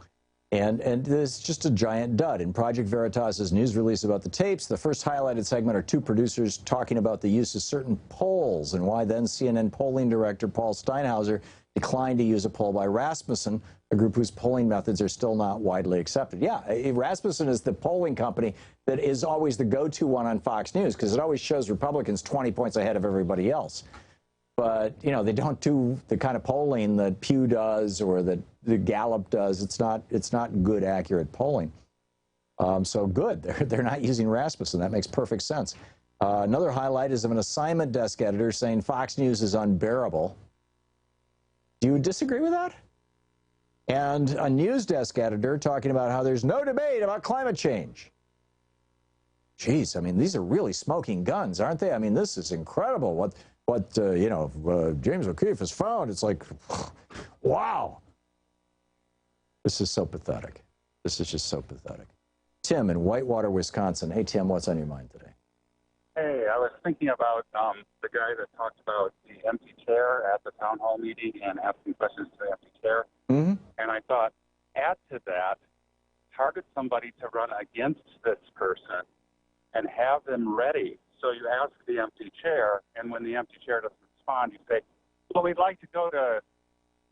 And there's just a giant dud. In Project Veritas's news release about the tapes, the first highlighted segment are two producers talking about the use of certain polls and why then CNN polling director Paul Steinhauser declined to use a poll by Rasmussen, a group whose polling methods are still not widely accepted. Yeah, Rasmussen is the polling company that is always the go-to one on Fox News because it always shows Republicans 20 points ahead of everybody else. But, they don't do the kind of polling that Pew does or that the Gallup does. It's not good, accurate polling. So good. They're not using Rasmussen. That makes perfect sense. Another highlight is of an assignment desk editor saying Fox News is unbearable. Do you disagree with that? And a news desk editor talking about how there's no debate about climate change. Geez, I mean, these are really smoking guns, aren't they? I mean, this is incredible. What James O'Keefe has found, it's like, wow. This is so pathetic. This is just so pathetic. Tim in Whitewater, Wisconsin. Hey, Tim, what's on your mind today? Hey, I was thinking about the guy that talked about the empty chair at the town hall meeting and asking questions to the empty chair. Mm-hmm. And I thought, add to that, target somebody to run against this person and have them ready. So you ask the empty chair, and when the empty chair doesn't respond, you say, well, we'd like to go to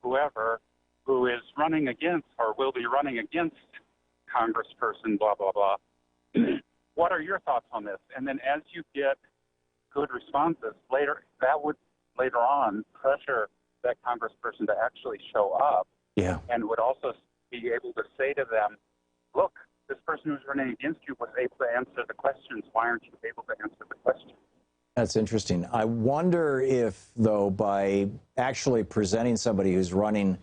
whoever who is running against or will be running against Congressperson, blah, blah, blah. What are your thoughts on this? And then as you get good responses later, that would later on pressure that Congressperson to actually show up. Yeah. And would also be able to say to them, look, this person who's running against you was able to answer the questions. Why aren't you able to answer the questions? That's interesting. I wonder if, though, by actually presenting somebody who's running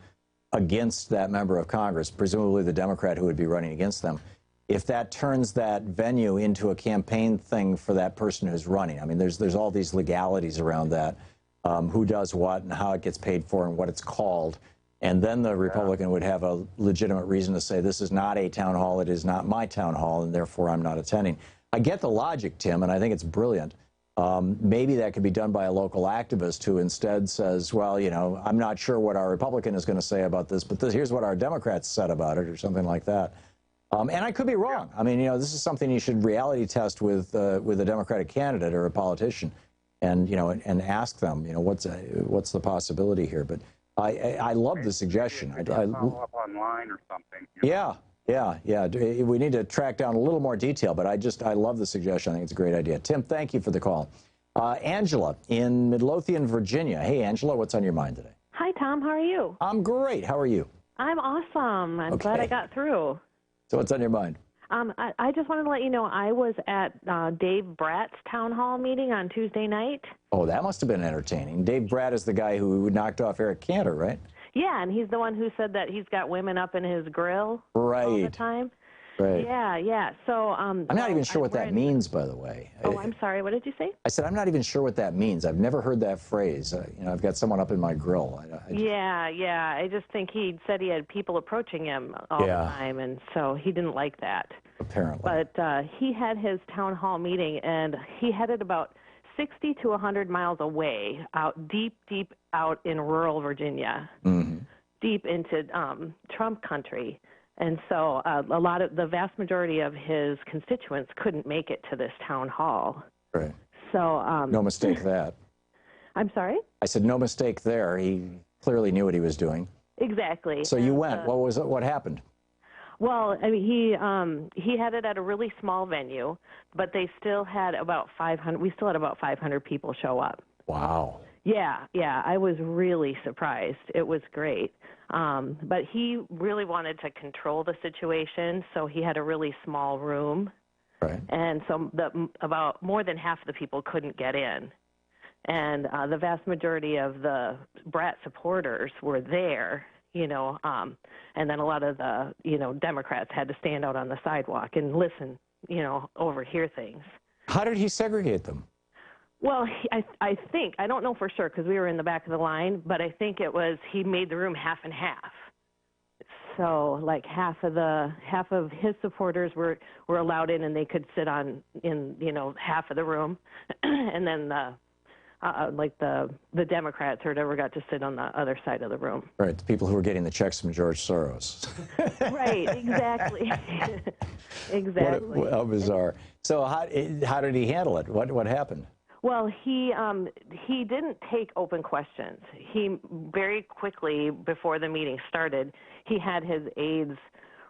against that member of Congress, presumably the Democrat who would be running against them, if that turns that venue into a campaign thing for that person who's running. I mean, there's all these legalities around that, who does what and how it gets paid for and what it's called. And then the Republican would have a legitimate reason to say, this is not a town hall, it is not my town hall, and therefore I'm not attending. I get the logic, Tim, and I think it's brilliant. Maybe that could be done by a local activist who instead says, well, I'm not sure what our Republican is going to say about this, but here's what our Democrats said about it, or something like that. And I could be wrong. I mean, this is something you should reality test with a Democratic candidate or a politician, and and ask them, what's the possibility here. But I love the suggestion. Follow up online or something. Yeah. We need to track down a little more detail, but I love the suggestion. I think it's a great idea. Tim, thank you for the call. Angela in Midlothian, Virginia. Hey, Angela, what's on your mind today? Hi, Tom. How are you? I'm great. How are you? I'm awesome. I'm glad I got through. So what's on your mind? I just wanted to let you know I was at Dave Bratt's town hall meeting on Tuesday night. Oh, that must have been entertaining. Dave Bratt is the guy who knocked off Eric Cantor, right? Yeah, and he's the one who said that he's got women up in his grill all the time. Right. Yeah. So I'm not even sure what that means, by the way. Oh, I'm sorry. What did you say? I said I'm not even sure what that means. I've never heard that phrase. I've got someone up in my grill. Yeah. I just think he said he had people approaching him all the time, and so he didn't like that. Apparently. But he had his town hall meeting, and he headed about 60 to 100 miles away, out deep out in rural Virginia, deep into Trump country. And so the vast majority of his constituents couldn't make it to this town hall. Right. So no mistake that. I'm sorry? I said no mistake there. He clearly knew what he was doing. Exactly. So you went. What happened? Well, I mean, he had it at a really small venue, but they still had about 500. We still had about 500 people show up. Wow. Yeah, I was really surprised. It was great. But he really wanted to control the situation, so he had a really small room. Right. And so about more than half of the people couldn't get in. And the vast majority of the Brat supporters were there, and then a lot of the, Democrats had to stand out on the sidewalk and listen, overhear things. How did he segregate them? Well, I think, I don't know for sure because we were in the back of the line, but I think it was he made the room half and half. So like half of his supporters were allowed in and they could sit in half of the room, and then the Democrats or whatever got to sit on the other side of the room. Right, the people who were getting the checks from George Soros. Right, exactly. Exactly. How bizarre. So how did he handle it? What happened? Well, he didn't take open questions. He very quickly, before the meeting started, he had his aides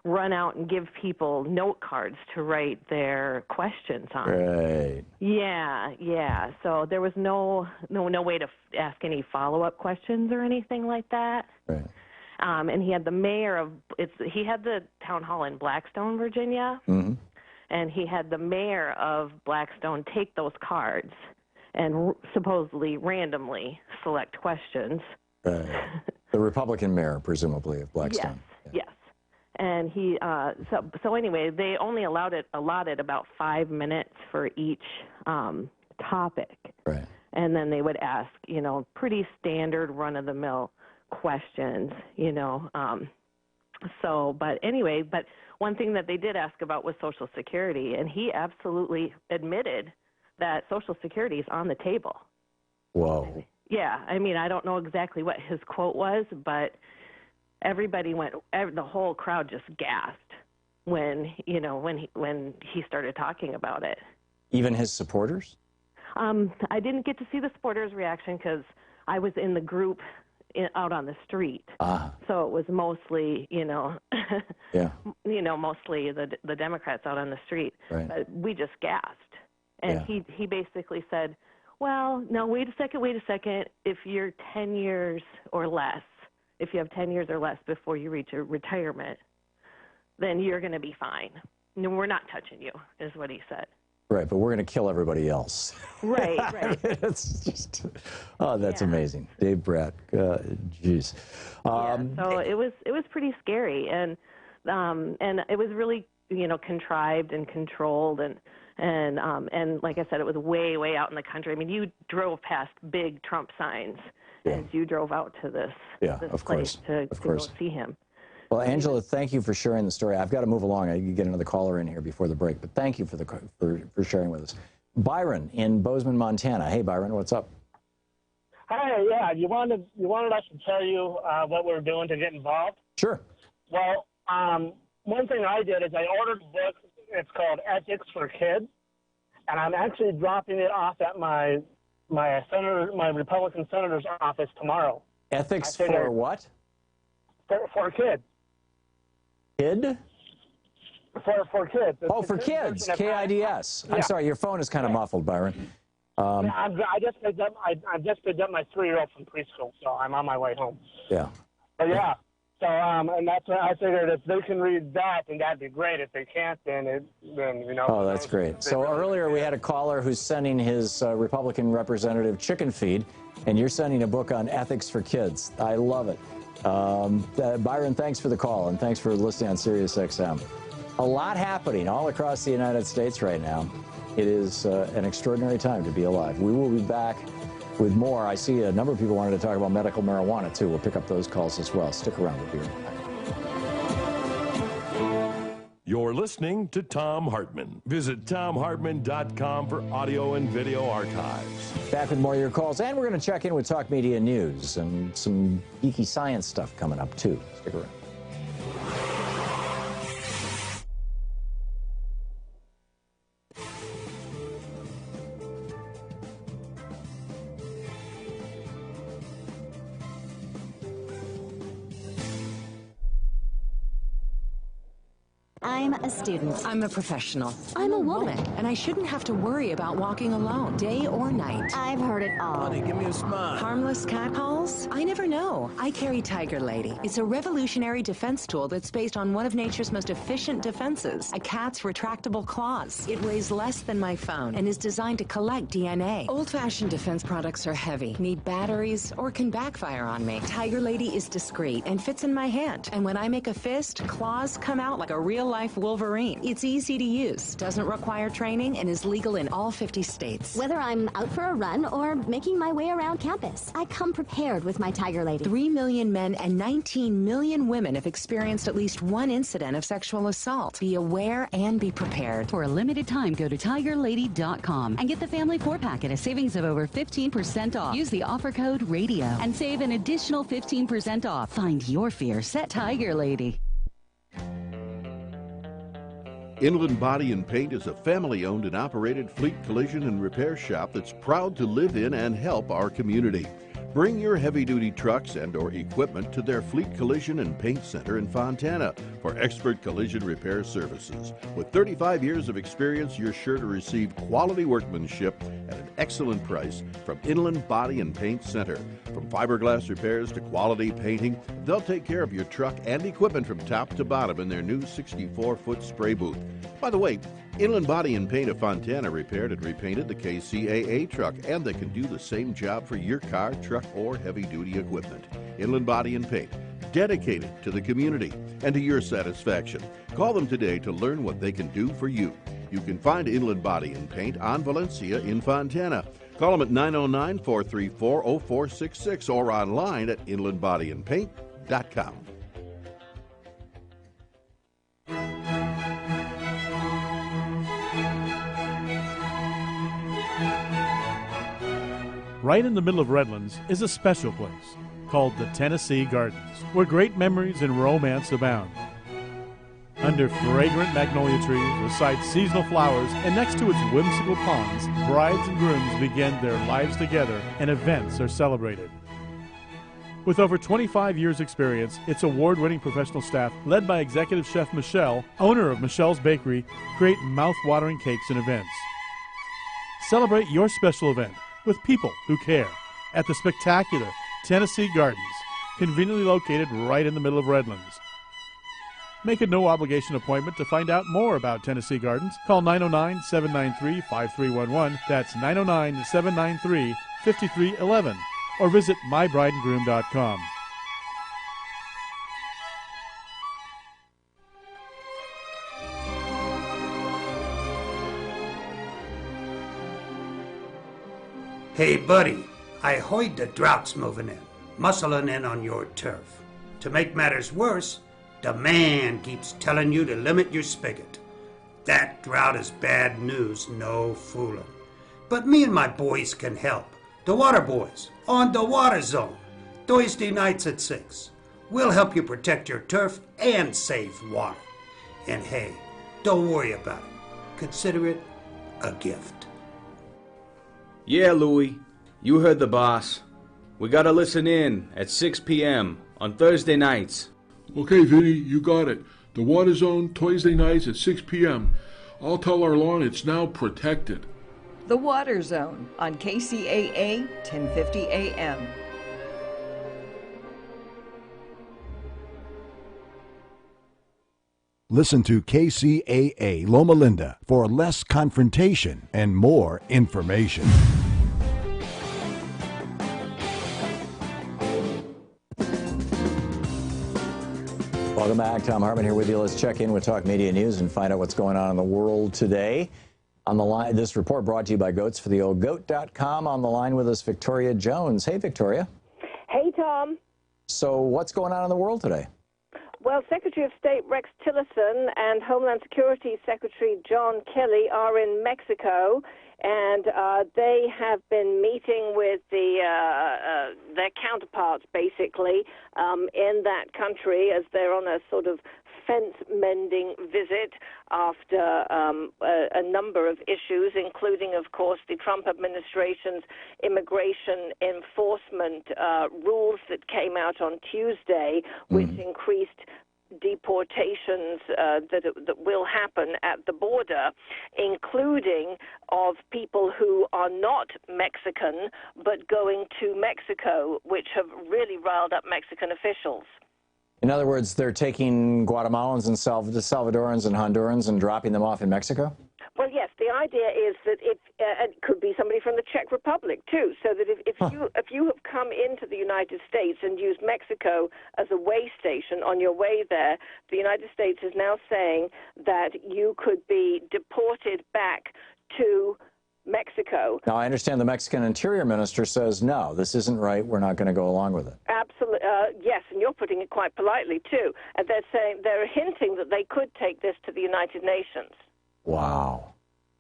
run out and give people note cards to write their questions on. Right. Yeah. So there was no way to ask any follow-up questions or anything like that. Right. And he had the mayor he had the town hall in Blackstone, Virginia, and he had the mayor of Blackstone take those cards and supposedly randomly select questions. Right. The Republican mayor, presumably, of Blackstone. Yes. And he, so anyway, they only allotted about 5 minutes for each topic. Right. And then they would ask, pretty standard run-of-the-mill questions, but one thing that they did ask about was Social Security, and he absolutely admitted that Social Security is on the table. Whoa. Yeah, I mean, I don't know exactly what his quote was, but the whole crowd just gasped when he started talking about it. Even his supporters? I didn't get to see the supporters' reaction because I was in the group out on the street. So it was mostly, mostly the Democrats out on the street. Right. But we just gasped. And he basically said, well, no, wait a second. If you're 10 years or less, if you have 10 years or less before you reach your retirement, then you're going to be fine. No, we're not touching you, is what he said. Right, but we're going to kill everybody else. Right. It's just, that's amazing. Dave Brat, jeez. So it was pretty scary, and it was really, contrived and controlled, and like I said, it was way out in the country. I mean, you drove past big Trump signs as you drove out to this place to go see him. Well, Angela, thank you for sharing the story. I've got to move along. I can get another caller in here before the break, but thank you for sharing with us. Byron in Bozeman, Montana. Hey, Byron, what's up? Hi, yeah. You wanted us to tell you what we're doing to get involved? Sure. Well, one thing I did is I ordered a book. It's called Ethics for Kids, and I'm actually dropping it off at my Republican senator's office tomorrow. Ethics for what? For kids. Kid? For kids. For kids. KIDS. I'm sorry, your phone is kind of muffled, Byron. I just picked up my 3-year-old from preschool, so I'm on my way home. Yeah. But yeah. So and that's what I figured if they can read that, then that'd be great. If they can't, then Oh, that's great. So earlier we had a caller who's sending his Republican representative chicken feed, and you're sending a book on ethics for kids. I love it. Byron, thanks for the call, and thanks for listening on Sirius XM. A lot happening all across the United States right now. It is an extraordinary time to be alive. We will be back with more. I see a number of people wanted to talk about medical marijuana, too. We'll pick up those calls as well. Stick around. We'll be right back. You're listening to Thom Hartmann. Visit ThomHartmann.com for audio and video archives. Back with more of your calls, and we're going to check in with Talk Media News and some geeky science stuff coming up, too. Stick around. I'm a student. I'm a professional. I'm a woman. And I shouldn't have to worry about walking alone, day or night. I've heard it all. Honey, give me a smile. Harmless catcalls? I never know. I carry Tiger Lady. It's a revolutionary defense tool that's based on one of nature's most efficient defenses, a cat's retractable claws. It weighs less than my phone and is designed to collect DNA. Old-fashioned defense products are heavy, need batteries, or can backfire on me. Tiger Lady is discreet and fits in my hand. And when I make a fist, claws come out like a real-life Wolverine. It's easy to use, doesn't require training, and is legal in all 50 states. Whether I'm out for a run or making my way around campus, I come prepared with my Tiger Lady. 3 million men and 19 million women have experienced at least one incident of sexual assault. Be aware and be prepared. For a limited time, go to TigerLady.com and get the Family 4-pack at a savings of over 15% off. Use the offer code RADIO and save an additional 15% off. Find your fear. Set Tiger Lady. Inland Body and Paint is a family-owned and operated fleet collision and repair shop that's proud to live in and help our community. Bring your heavy-duty trucks and or equipment to their Fleet Collision and Paint Center in Fontana for expert collision repair services. With 35 years of experience, you're sure to receive quality workmanship at an excellent price from Inland Body and Paint Center. From fiberglass repairs to quality painting, they'll take care of your truck and equipment from top to bottom in their new 64-foot spray booth. By the way, Inland Body and Paint of Fontana repaired and repainted the KCAA truck, and they can do the same job for your car, truck, or heavy-duty equipment. Inland Body and Paint, dedicated to the community and to your satisfaction. Call them today to learn what they can do for you. You can find Inland Body and Paint on Valencia in Fontana. Call them at 909-434-0466 or online at inlandbodyandpaint.com. Right in the middle of Redlands is a special place called the Tennessee Gardens, where great memories and romance abound. Under fragrant magnolia trees, beside seasonal flowers, and next to its whimsical ponds, brides and grooms begin their lives together and events are celebrated. With over 25 years' experience, its award-winning professional staff, led by Executive Chef Michelle, owner of Michelle's Bakery, create mouth-watering cakes and events. Celebrate your special event with people who care at the spectacular Tennessee Gardens, conveniently located right in the middle of Redlands. Make a no-obligation appointment to find out more about Tennessee Gardens. Call 909-793-5311. That's 909-793-5311. Or visit mybrideandgroom.com. Hey, buddy, I heard the drought's moving in, muscling in on your turf. To make matters worse, the man keeps telling you to limit your spigot. That drought is bad news, no fooling. But me and my boys can help. The Water Boys, on the Water Zone, Thursday nights at 6. We'll help you protect your turf and save water. And hey, don't worry about it. Consider it a gift. Yeah, Louie, you heard the boss. We gotta listen in at 6 p.m. on Thursday nights. Okay, Vinny, you got it. The Water Zone, Thursday nights at 6 p.m. I'll tell our lawn it's now protected. The Water Zone on KCAA 1050 AM. Listen to KCAA Loma Linda for less confrontation and more information. Welcome back. Tom Hartman here with you. Let's check in with Talk Media News and find out what's going on in the world today. On the line, this report brought to you by goatsfortheoldgoat.com. On the line with us, Victoria Jones. Hey, Victoria. Hey, Tom. So what's going on in the world today? Well, Secretary of State Rex Tillerson and Homeland Security Secretary John Kelly are in Mexico, and they have been meeting with their counterparts, basically, in that country as they're on a sort of fence-mending visit after a number of issues, including, of course, the Trump administration's immigration enforcement rules that came out on Tuesday, which increased deportations that will happen at the border, including of people who are not Mexican but going to Mexico, which have really riled up Mexican officials. In other words, they're taking Guatemalans and Salvadorans and Hondurans and dropping them off in Mexico? Well, yes. The idea is that if it could be somebody from the Czech Republic too, so that if you have come into the United States and used Mexico as a way station on your way there, the United States is now saying that you could be deported back to Mexico. Now, I understand the Mexican Interior Minister says, no, this isn't right. We're not going to go along with it. Absolutely. Yes, and you're putting it quite politely, too. And they're hinting that they could take this to the United Nations. Wow.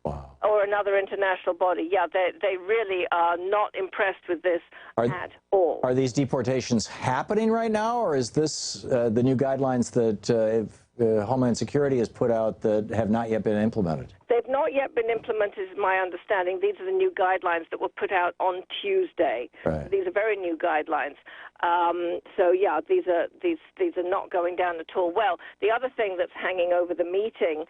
Or another international body. Yeah, they really are not impressed with this at all. Are these deportations happening right now, or is this the new guidelines that Homeland Security has put out that have not yet been implemented? They've not yet been implemented, is my understanding. These are the new guidelines that were put out on Tuesday. Right. These are very new guidelines. So yeah, these are not going down at all well. The other thing that's hanging over the meeting,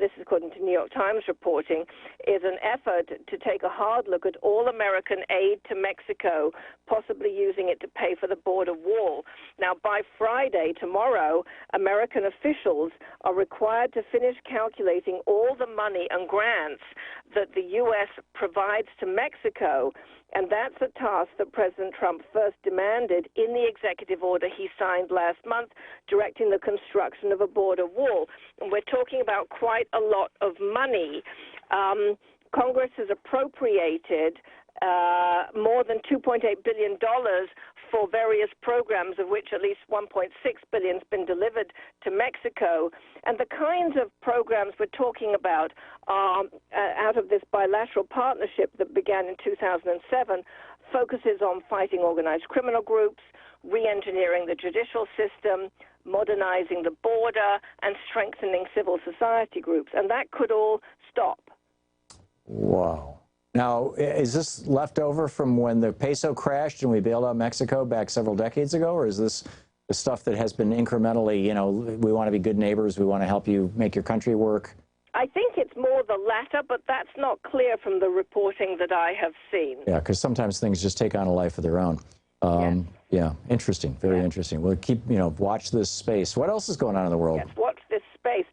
this is according to New York Times reporting, is an effort to take a hard look at all American aid to Mexico, possibly using it to pay for the border wall. Now, by Friday, tomorrow, American officials are required to finish calculating all the money and grants that the U.S. provides to Mexico, and that's a task that President Trump first demanded in the executive order he signed last month, directing the construction of a border wall. And we're talking about quite a lot of money. Congress has appropriated more than $2.8 billion for various programs, of which at least $1.6 billion has been delivered to Mexico. And the kinds of programs we're talking about are out of this bilateral partnership that began in 2007, focuses on fighting organized criminal groups, re-engineering the judicial system, modernizing the border, and strengthening civil society groups. And that could all stop. Wow. Now, is this left over from when the peso crashed and we bailed out Mexico back several decades ago, or is this the stuff that has been incrementally, we want to be good neighbors, we want to help you make your country work? I think it's more the latter, but that's not clear from the reporting that I have seen. Yeah, because sometimes things just take on a life of their own. Yes. Yeah, interesting, very interesting. We'll keep, watch this space. What else is going on in the world? Yes, watch this space.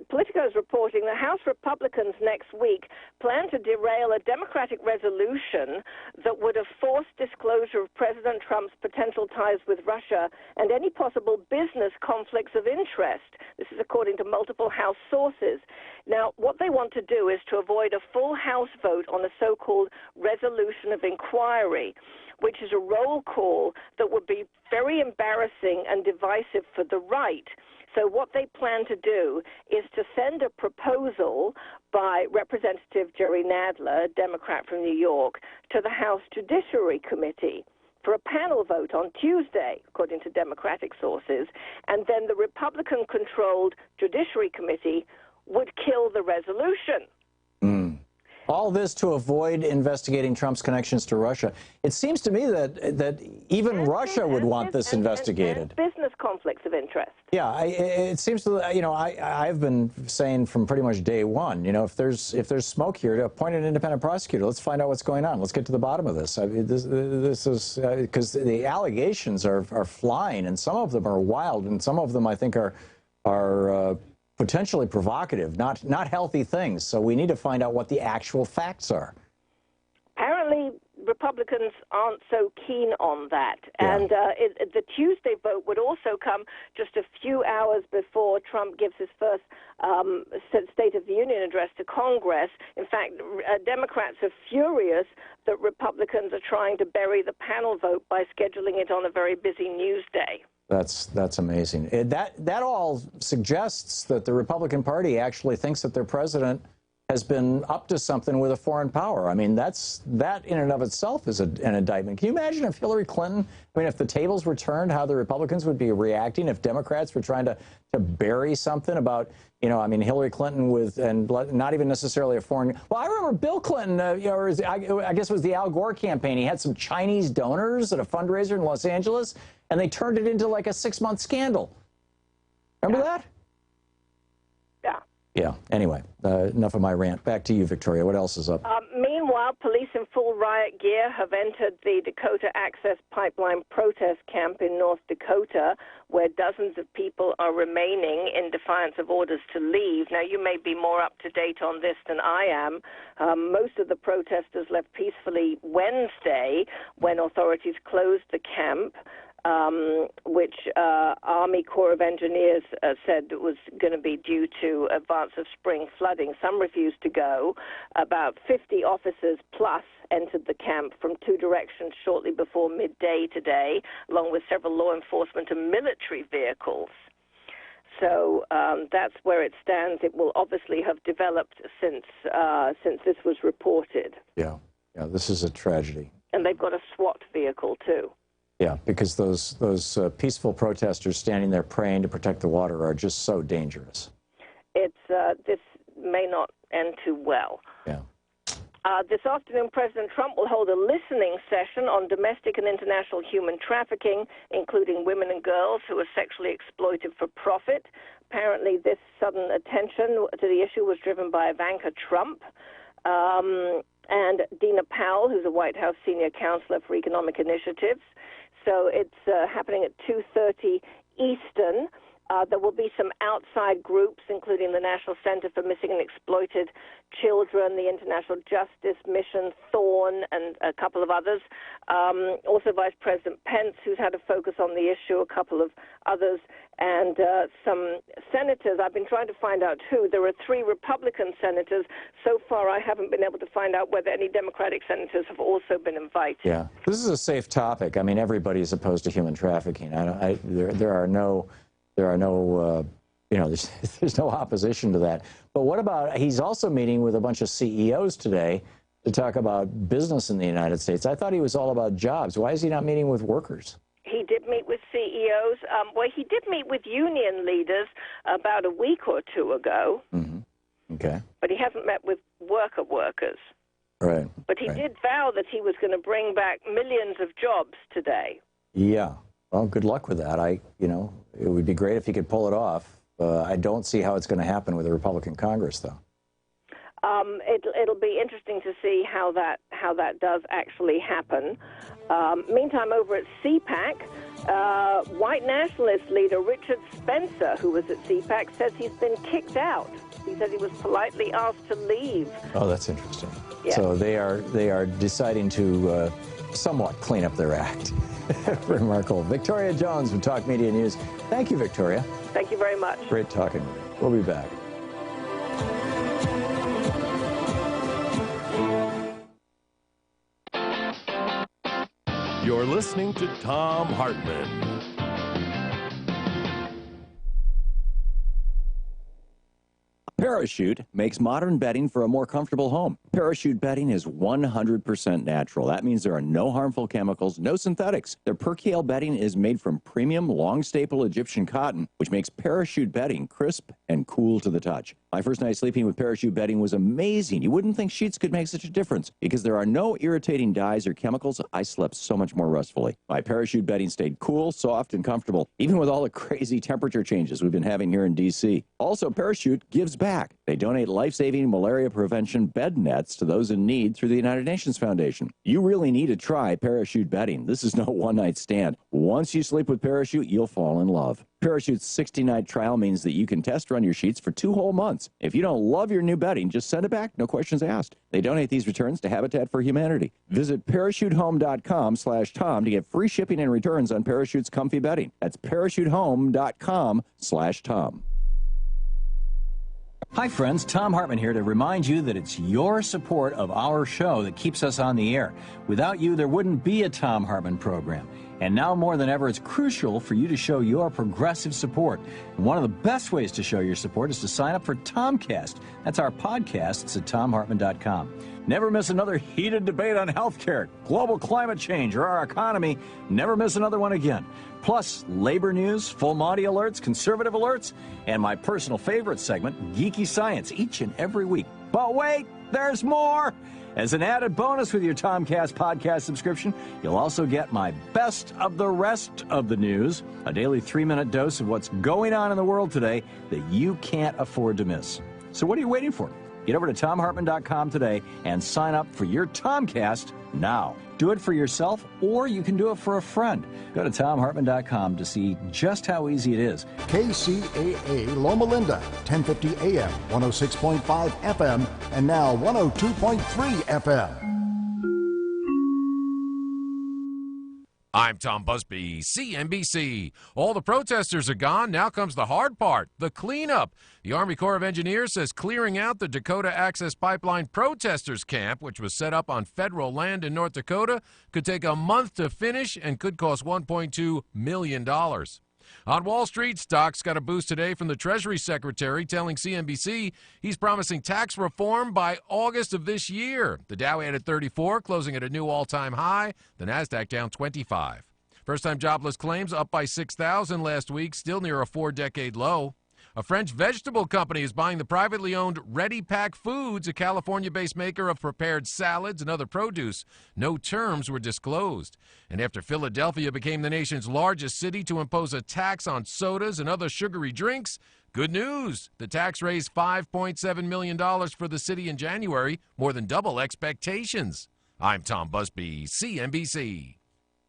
Politico is reporting that House Republicans next week plan to derail a Democratic resolution that would have forced disclosure of President Trump's potential ties with Russia and any possible business conflicts of interest. This is according to multiple House sources. Now, what they want to do is to avoid a full House vote on a so-called resolution of inquiry, which is a roll call that would be very embarrassing and divisive for the right. So what they plan to do is to send a proposal by Representative Jerry Nadler, a Democrat from New York, to the House Judiciary Committee for a panel vote on Tuesday, according to Democratic sources, and then the Republican-controlled Judiciary Committee would kill the resolution. All this to avoid investigating Trump's connections to Russia. It seems to me that even Russia would want this investigated. And business conflicts of interest. Yeah, it seems to, I've been saying from pretty much day one, if there's smoke here, to appoint an independent prosecutor. Let's find out what's going on. Let's get to the bottom of this. I mean, this is because the allegations are flying, and some of them are wild, and some of them I think are potentially provocative, not healthy things. So we need to find out what the actual facts are. Apparently, Republicans aren't so keen on that. Yeah. And the Tuesday vote would also come just a few hours before Trump gives his first State of the Union address to Congress. In fact, Democrats are furious that Republicans are trying to bury the panel vote by scheduling it on a very busy news day. That's amazing. That all suggests that the Republican Party actually thinks that their president has been up to something with a foreign power. I mean, that in and of itself is an indictment. Can you imagine if Hillary Clinton, if the tables were turned, how the Republicans would be reacting if Democrats were trying to bury something about, Hillary Clinton and not even necessarily a foreign. Well, I remember Bill Clinton, I guess it was the Al Gore campaign. He had some Chinese donors at a fundraiser in Los Angeles, and they turned it into like a 6-month scandal. Remember that? Yeah. Yeah. Anyway, enough of my rant. Back to you, Victoria. What else is up? Meanwhile, police in full riot gear have entered the Dakota Access Pipeline protest camp in North Dakota, where dozens of people are remaining in defiance of orders to leave. Now, you may be more up to date on this than I am. Most of the protesters left peacefully Wednesday when authorities closed the camp, which Army Corps of Engineers said was going to be due to advance of spring flooding. Some refused to go. About 50 officers plus entered the camp from two directions shortly before midday today, along with several law enforcement and military vehicles. So that's where it stands. It will obviously have developed since this was reported. Yeah, this is a tragedy. And they've got a SWAT vehicle, too. Yeah, because those peaceful protesters standing there praying to protect the water are just so dangerous. This may not end too well. Yeah. This afternoon, President Trump will hold a listening session on domestic and international human trafficking, including women and girls who are sexually exploited for profit. Apparently, this sudden attention to the issue was driven by Ivanka Trump. And Dina Powell, who's a White House senior counselor for economic initiatives. So it's happening at 2:30 Eastern. There will be some outside groups, including the National Center for Missing and Exploited Children, the International Justice Mission, Thorn, and a couple of others. Also Vice President Pence, who's had a focus on the issue, a couple of others, and some senators. I've been trying to find out who. There are 3 Republican senators. So far, I haven't been able to find out whether any Democratic senators have also been invited. Yeah, this is a safe topic. I mean, everybody is opposed to human trafficking. There's no opposition to that. But what about, he's also meeting with a bunch of CEOs today to talk about business in the United States. I thought he was all about jobs. Why is he not meeting with workers? He did meet with CEOs. He did meet with union leaders about a week or two ago. Mm-hmm. Okay. But he hasn't met with workers. Right. But he did vow that he was going to bring back millions of jobs today. Yeah. Well, good luck with that. It would be great if he could pull it off. I don't see how it's going to happen with a Republican Congress, though. It'll be interesting to see how that does actually happen. Meantime, over at CPAC, white nationalist leader Richard Spencer, who was at CPAC, says he's been kicked out. He said he was politely asked to leave. Oh, that's interesting. Yeah. So they are deciding to somewhat clean up their act. Remarkable. Victoria Jones with Talk Media News. Thank you, Victoria. Thank you very much. Great talking with you. We'll be back. You're listening to Thom Hartmann. Parachute makes modern bedding for a more comfortable home. Parachute bedding is 100% natural. That means there are no harmful chemicals, no synthetics. Their percale bedding is made from premium, long-staple Egyptian cotton, which makes Parachute bedding crisp and cool to the touch. My first night sleeping with Parachute bedding was amazing. You wouldn't think sheets could make such a difference. Because there are no irritating dyes or chemicals, I slept so much more restfully. My Parachute bedding stayed cool, soft, and comfortable, even with all the crazy temperature changes we've been having here in D.C. Also, Parachute gives back. They donate life-saving malaria prevention bed nets to those in need through the United Nations Foundation. You really need to try Parachute bedding. This is no one-night stand. Once you sleep with Parachute, you'll fall in love. Parachute's 60-night trial means that you can test run your sheets for 2 whole months. If you don't love your new bedding, just send it back, no questions asked. They donate these returns to Habitat for Humanity. Visit parachutehome.com/Tom to get free shipping and returns on Parachute's comfy bedding. That's parachutehome.com/Tom. Hi, friends. Thom Hartmann here to remind you that it's your support of our show that keeps us on the air. Without you, there wouldn't be a Thom Hartmann program. And now more than ever, it's crucial for you to show your progressive support. And one of the best ways to show your support is to sign up for Tomcast. That's our podcast. It's at TomHartmann.com. Never miss another heated debate on healthcare, global climate change, or our economy. Never miss another one again. Plus, labor news, full Monty alerts, conservative alerts, and my personal favorite segment, Geeky Science, each and every week. But wait, there's more! As an added bonus with your Tomcast podcast subscription, you'll also get my best of the rest of the news, a daily 3-minute dose of what's going on in the world today that you can't afford to miss. So what are you waiting for? Get over to TomHartman.com today and sign up for your Tomcast now. Do it for yourself, or you can do it for a friend. Go to TomHartman.com to see just how easy it is. KCAA Loma Linda, 1050 AM, 106.5 FM, and now 102.3 FM. I'm Tom Busby, CNBC. All the protesters are gone. Now comes the hard part, the cleanup. The Army Corps of Engineers says clearing out the Dakota Access Pipeline protesters camp, which was set up on federal land in North Dakota, could take a month to finish and could cost $1.2 million. On Wall Street, stocks got a boost today from the Treasury Secretary telling CNBC he's promising tax reform by August of this year. The Dow added 34, closing at a new all-time high. The Nasdaq down 25. First-time jobless claims up by 6,000 last week, still near a 4-decade low. A French vegetable company is buying the privately owned Ready Pack Foods, a California-based maker of prepared salads and other produce. No terms were disclosed. And after Philadelphia became the nation's largest city to impose a tax on sodas and other sugary drinks, good news. The tax raised $5.7 million for the city in January, more than double expectations. I'm Tom Busby, CNBC.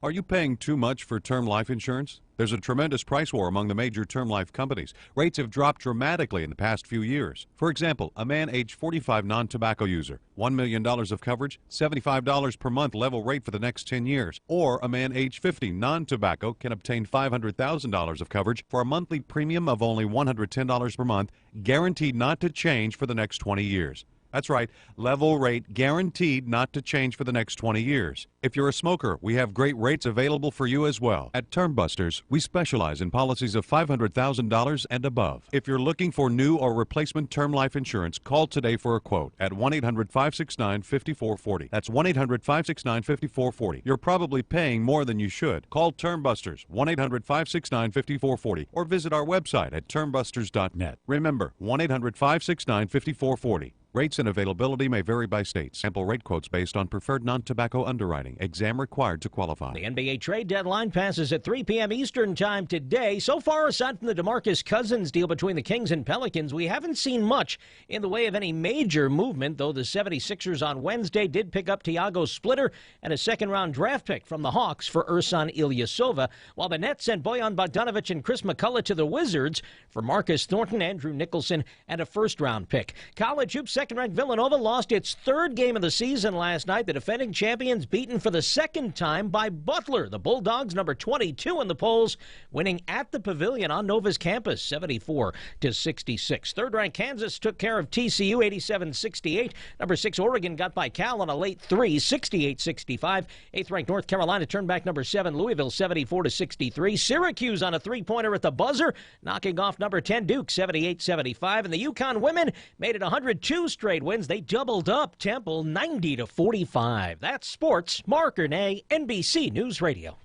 Are you paying too much for term life insurance? There's a tremendous price war among the major term life companies. Rates have dropped dramatically in the past few years. For example, a man age 45 non-tobacco user, $1 million of coverage, $75 per month level rate for the next 10 years. Or a man age 50 non-tobacco can obtain $500,000 of coverage for a monthly premium of only $110 per month, guaranteed not to change for the next 20 years. That's right, level rate guaranteed not to change for the next 20 years. If you're a smoker, we have great rates available for you as well. At Term Busters, we specialize in policies of $500,000 and above. If you're looking for new or replacement term life insurance, call today for a quote at 1-800-569-5440. That's 1-800-569-5440. You're probably paying more than you should. Call Term Busters, 1-800-569-5440, or visit our website at termbusters.net. Remember, 1-800-569-5440. Rates and availability may vary by state. Sample rate quotes based on preferred non-tobacco underwriting. Exam required to qualify. The NBA trade deadline passes at 3 p.m. Eastern time today. So far, aside from the DeMarcus Cousins deal between the Kings and Pelicans, we haven't seen much in the way of any major movement, though the 76ers on Wednesday did pick up Tiago Splitter and a second-round draft pick from the Hawks for Ersan Ilyasova, while the Nets sent Bojan Bogdanovic and Chris McCullough to the Wizards for Marcus Thornton, Andrew Nicholson, and a first-round pick. College hoops second-ranked Villanova lost its third game of the season last night. The defending champions beaten for the second time by Butler. The Bulldogs, number 22 in the polls, winning at the Pavilion on Nova's campus, 74-66. Third-ranked Kansas took care of TCU, 87-68. Number 6 Oregon got by Cal on a late 3, 68-65. Eighth-ranked North Carolina turned back number 7 Louisville, 74-63. Syracuse on a three-pointer at the buzzer, knocking off number 10 Duke, 78-75. And the UConn women made it 102 straight wins. They doubled up Temple 90-45. That's sports. Mark Ernay, NBC News Radio.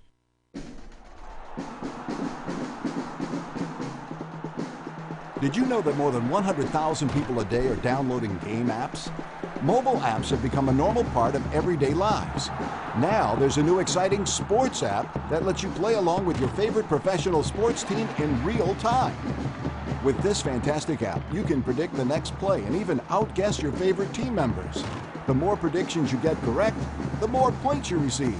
Did you know that more than 100,000 people a day are downloading game apps? Mobile apps have become a normal part of everyday lives. Now there's a new exciting sports app that lets you play along with your favorite professional sports team in real time. With this fantastic app, you can predict the next play and even outguess your favorite team members. The more predictions you get correct, the more points you receive.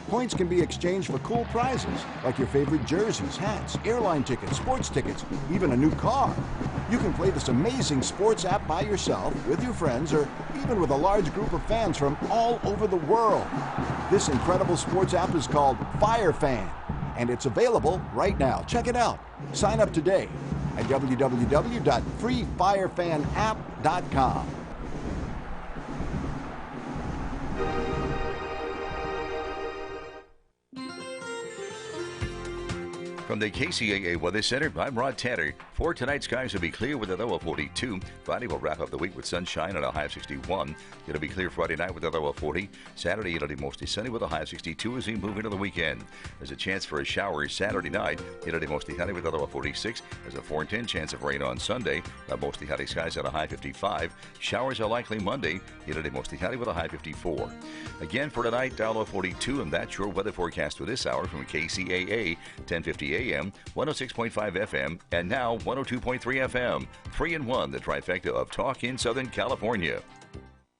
Points can be exchanged for cool prizes, like your favorite jerseys, hats, airline tickets, sports tickets, even a new car. You can play this amazing sports app by yourself, with your friends, or even with a large group of fans from all over the world. This incredible sports app is called Fire Fan, and it's available right now. Check it out. Sign up today at www.freefirefanapp.com. From the KCAA Weather Center, I'm Rod Tanner. For tonight, skies will be clear with a low of 42. Friday will wrap up the week with sunshine and a high of 61. It'll be clear Friday night with a low of 40. Saturday, it'll be mostly sunny with a high of 62 as we move into the weekend. There's a chance for a shower Saturday night. It'll be mostly sunny with a low of 46. There's a 4 in 10 chance of rain on Sunday. Mostly sunny skies at a high 55. Showers are likely Monday. It'll be mostly sunny with a high 54. Again for tonight, down low 42, and that's your weather forecast for this hour from KCAA 1050 AM, 106.5 FM, and now 102.3 FM. 3-in-1, the trifecta of talk in Southern California.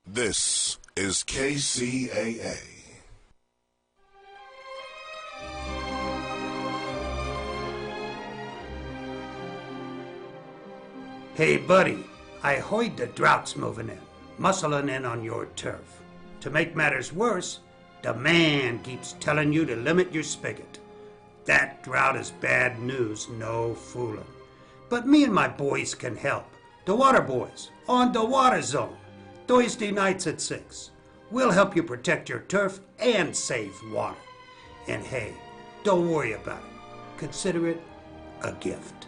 This is KCAA. Hey, buddy, I heard the drought's moving in, muscling in on your turf. To make matters worse, the man keeps telling you to limit your spigot. That drought is bad news, no fooling. But me and my boys can help. The Water Boys, on the Water Zone. Thursday nights at 6. We'll help you protect your turf and save water. And hey, don't worry about it. Consider it a gift.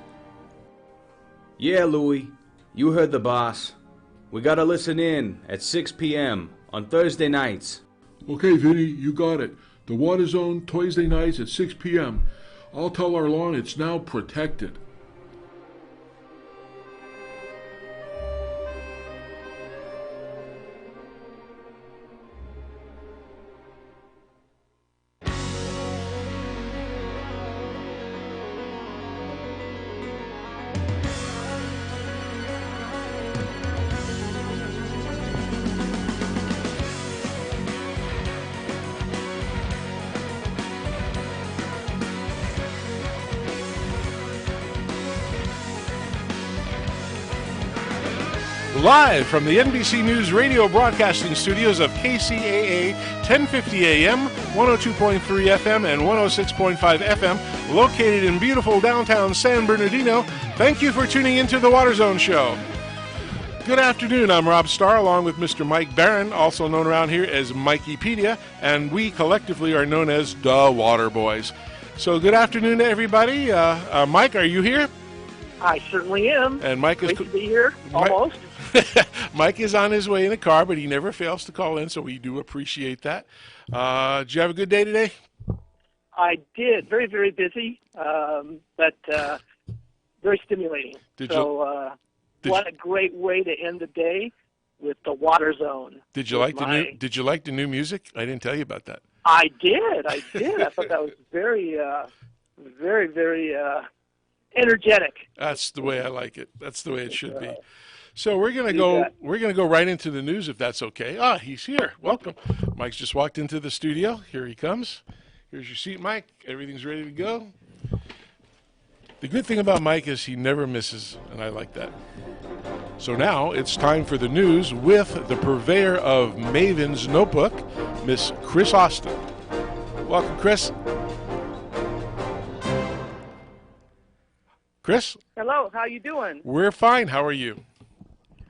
Yeah, Louie, you heard the boss. We gotta listen in at 6 p.m. on Thursday nights. Okay, Vinny, you got it. The Water Zone, Thursday nights at 6 p.m. I'll tell our lawn it's now protected. Live from the NBC News radio broadcasting studios of KCAA 1050 AM, 102.3 FM, and 106.5 FM, located in beautiful downtown San Bernardino. Thank you for tuning into the Water Zone Show. Good afternoon. I'm Rob Starr, along with Mr. Mike Barron, also known around here as Mikeypedia, and we collectively are known as the Water Boys. So good afternoon to everybody. Mike, are you here? I certainly am. And Mike is great to be here, almost. Mike is on his way in the car, but he never fails to call in, so we do appreciate that. Did you have a good day today? I did. Very, very busy, but very stimulating. What a great way to end the day with the Water Zone. Did you like the new music? I didn't tell you about that. I did. I thought that was very, very, very energetic. That's the way I like it. That's the way it should be. So we're gonna go right into the news if that's okay. Ah, he's here. Welcome. Mike's just walked into the studio. Here he comes. Here's your seat, Mike. Everything's ready to go. The good thing about Mike is he never misses, and I like that. So now it's time for the news with the purveyor of Maven's Notebook, Miss Chris Austin. Welcome, Chris. Chris? Hello, how you doing? We're fine. How are you?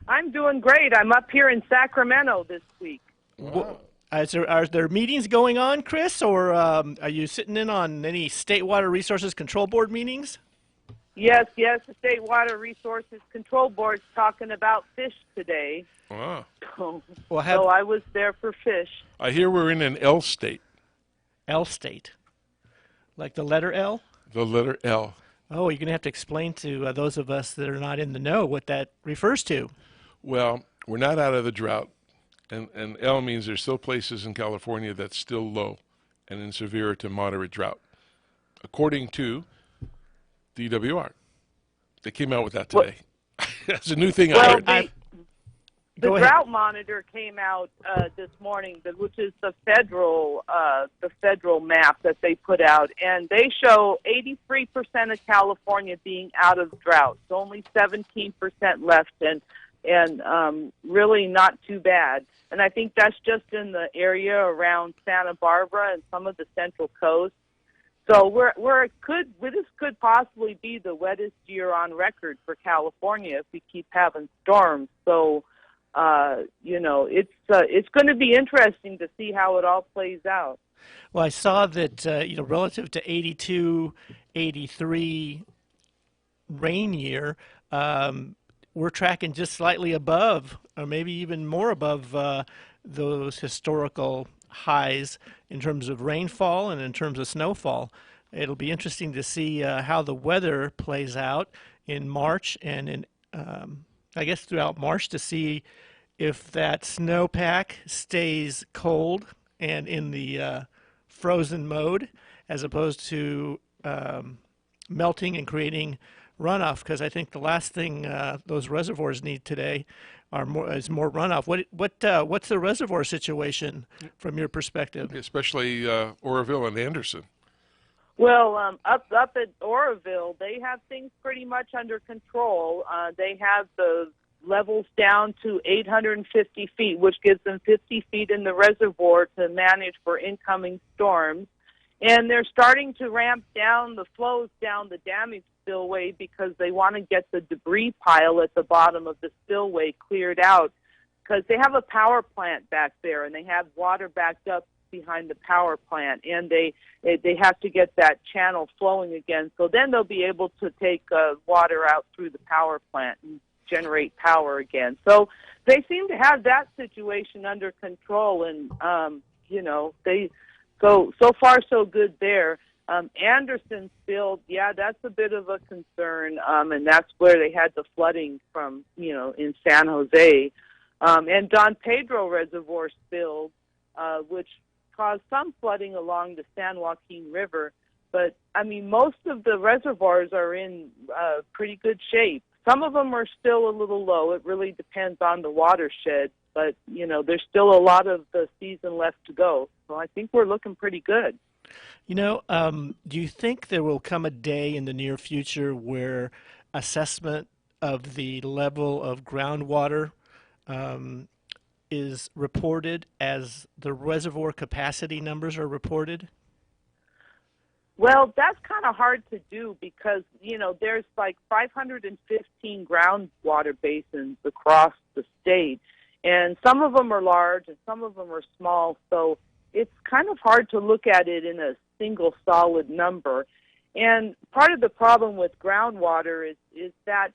I'm doing great. I'm up here in Sacramento this week. Wow. Are there meetings going on, Chris, or are you sitting in on any State Water Resources Control Board meetings? Yes, the State Water Resources Control Board's talking about fish today. Wow. So I was there for fish. I hear we're in an L state. L state? Like the letter L? The letter L. Oh, you're going to have to explain to those of us that are not in the know what that refers to. Well, we're not out of the drought, and L means there's still places in California that's still low and in severe to moderate drought, according to DWR. They came out with that today. That's a new thing I heard. The drought monitor came out this morning, which is the federal map that they put out, and they show 83% of California being out of drought. So only 17% left, and really not too bad. And I think that's just in the area around Santa Barbara and some of the Central Coast. So this could possibly be the wettest year on record for California if we keep having storms. So, it's going to be interesting to see how it all plays out. Well, I saw that, relative to 82, 83 rain year, we're tracking just slightly above, or maybe even more above those historical highs in terms of rainfall and in terms of snowfall. It'll be interesting to see how the weather plays out in March and in, I guess, throughout March, to see if that snowpack stays cold and in the frozen mode, as opposed to melting and creating runoff. Because I think the last thing those reservoirs need today is more runoff. What's the reservoir situation from your perspective? Especially Oroville and Anderson. Well, up at Oroville, they have things pretty much under control. They have the levels down to 850 feet, which gives them 50 feet in the reservoir to manage for incoming storms. And they're starting to ramp down the flows down the damaged spillway because they want to get the debris pile at the bottom of the spillway cleared out, because they have a power plant back there and they have water backed up behind the power plant, and they have to get that channel flowing again. So then they'll be able to take water out through the power plant and generate power again. So they seem to have that situation under control, and they so far so good there. Anderson spilled, that's a bit of a concern, and that's where they had the flooding from, in San Jose. And Don Pedro Reservoir spilled, which caused some flooding along the San Joaquin River. But, most of the reservoirs are in pretty good shape. Some of them are still a little low. It really depends on the watershed. But, there's still a lot of the season left to go. So I think we're looking pretty good. Do you think there will come a day in the near future where assessment of the level of groundwater is reported as the reservoir capacity numbers are reported? Well, that's kind of hard to do because, there's like 515 groundwater basins across the state, and some of them are large and some of them are small, so it's kind of hard to look at it in a single solid number. And part of the problem with groundwater is that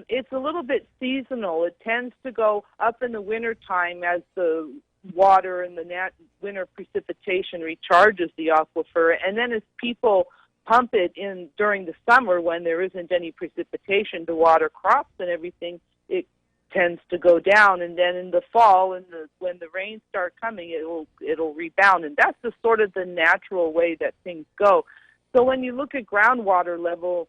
it's a little bit seasonal. It tends to go up in the wintertime as the water and the winter precipitation recharges the aquifer, and then as people pump it in during the summer when there isn't any precipitation to water crops and everything, it tends to go down, and then in the fall and when the rains start coming, it'll rebound, and that's the sort of the natural way that things go. So when you look at groundwater level,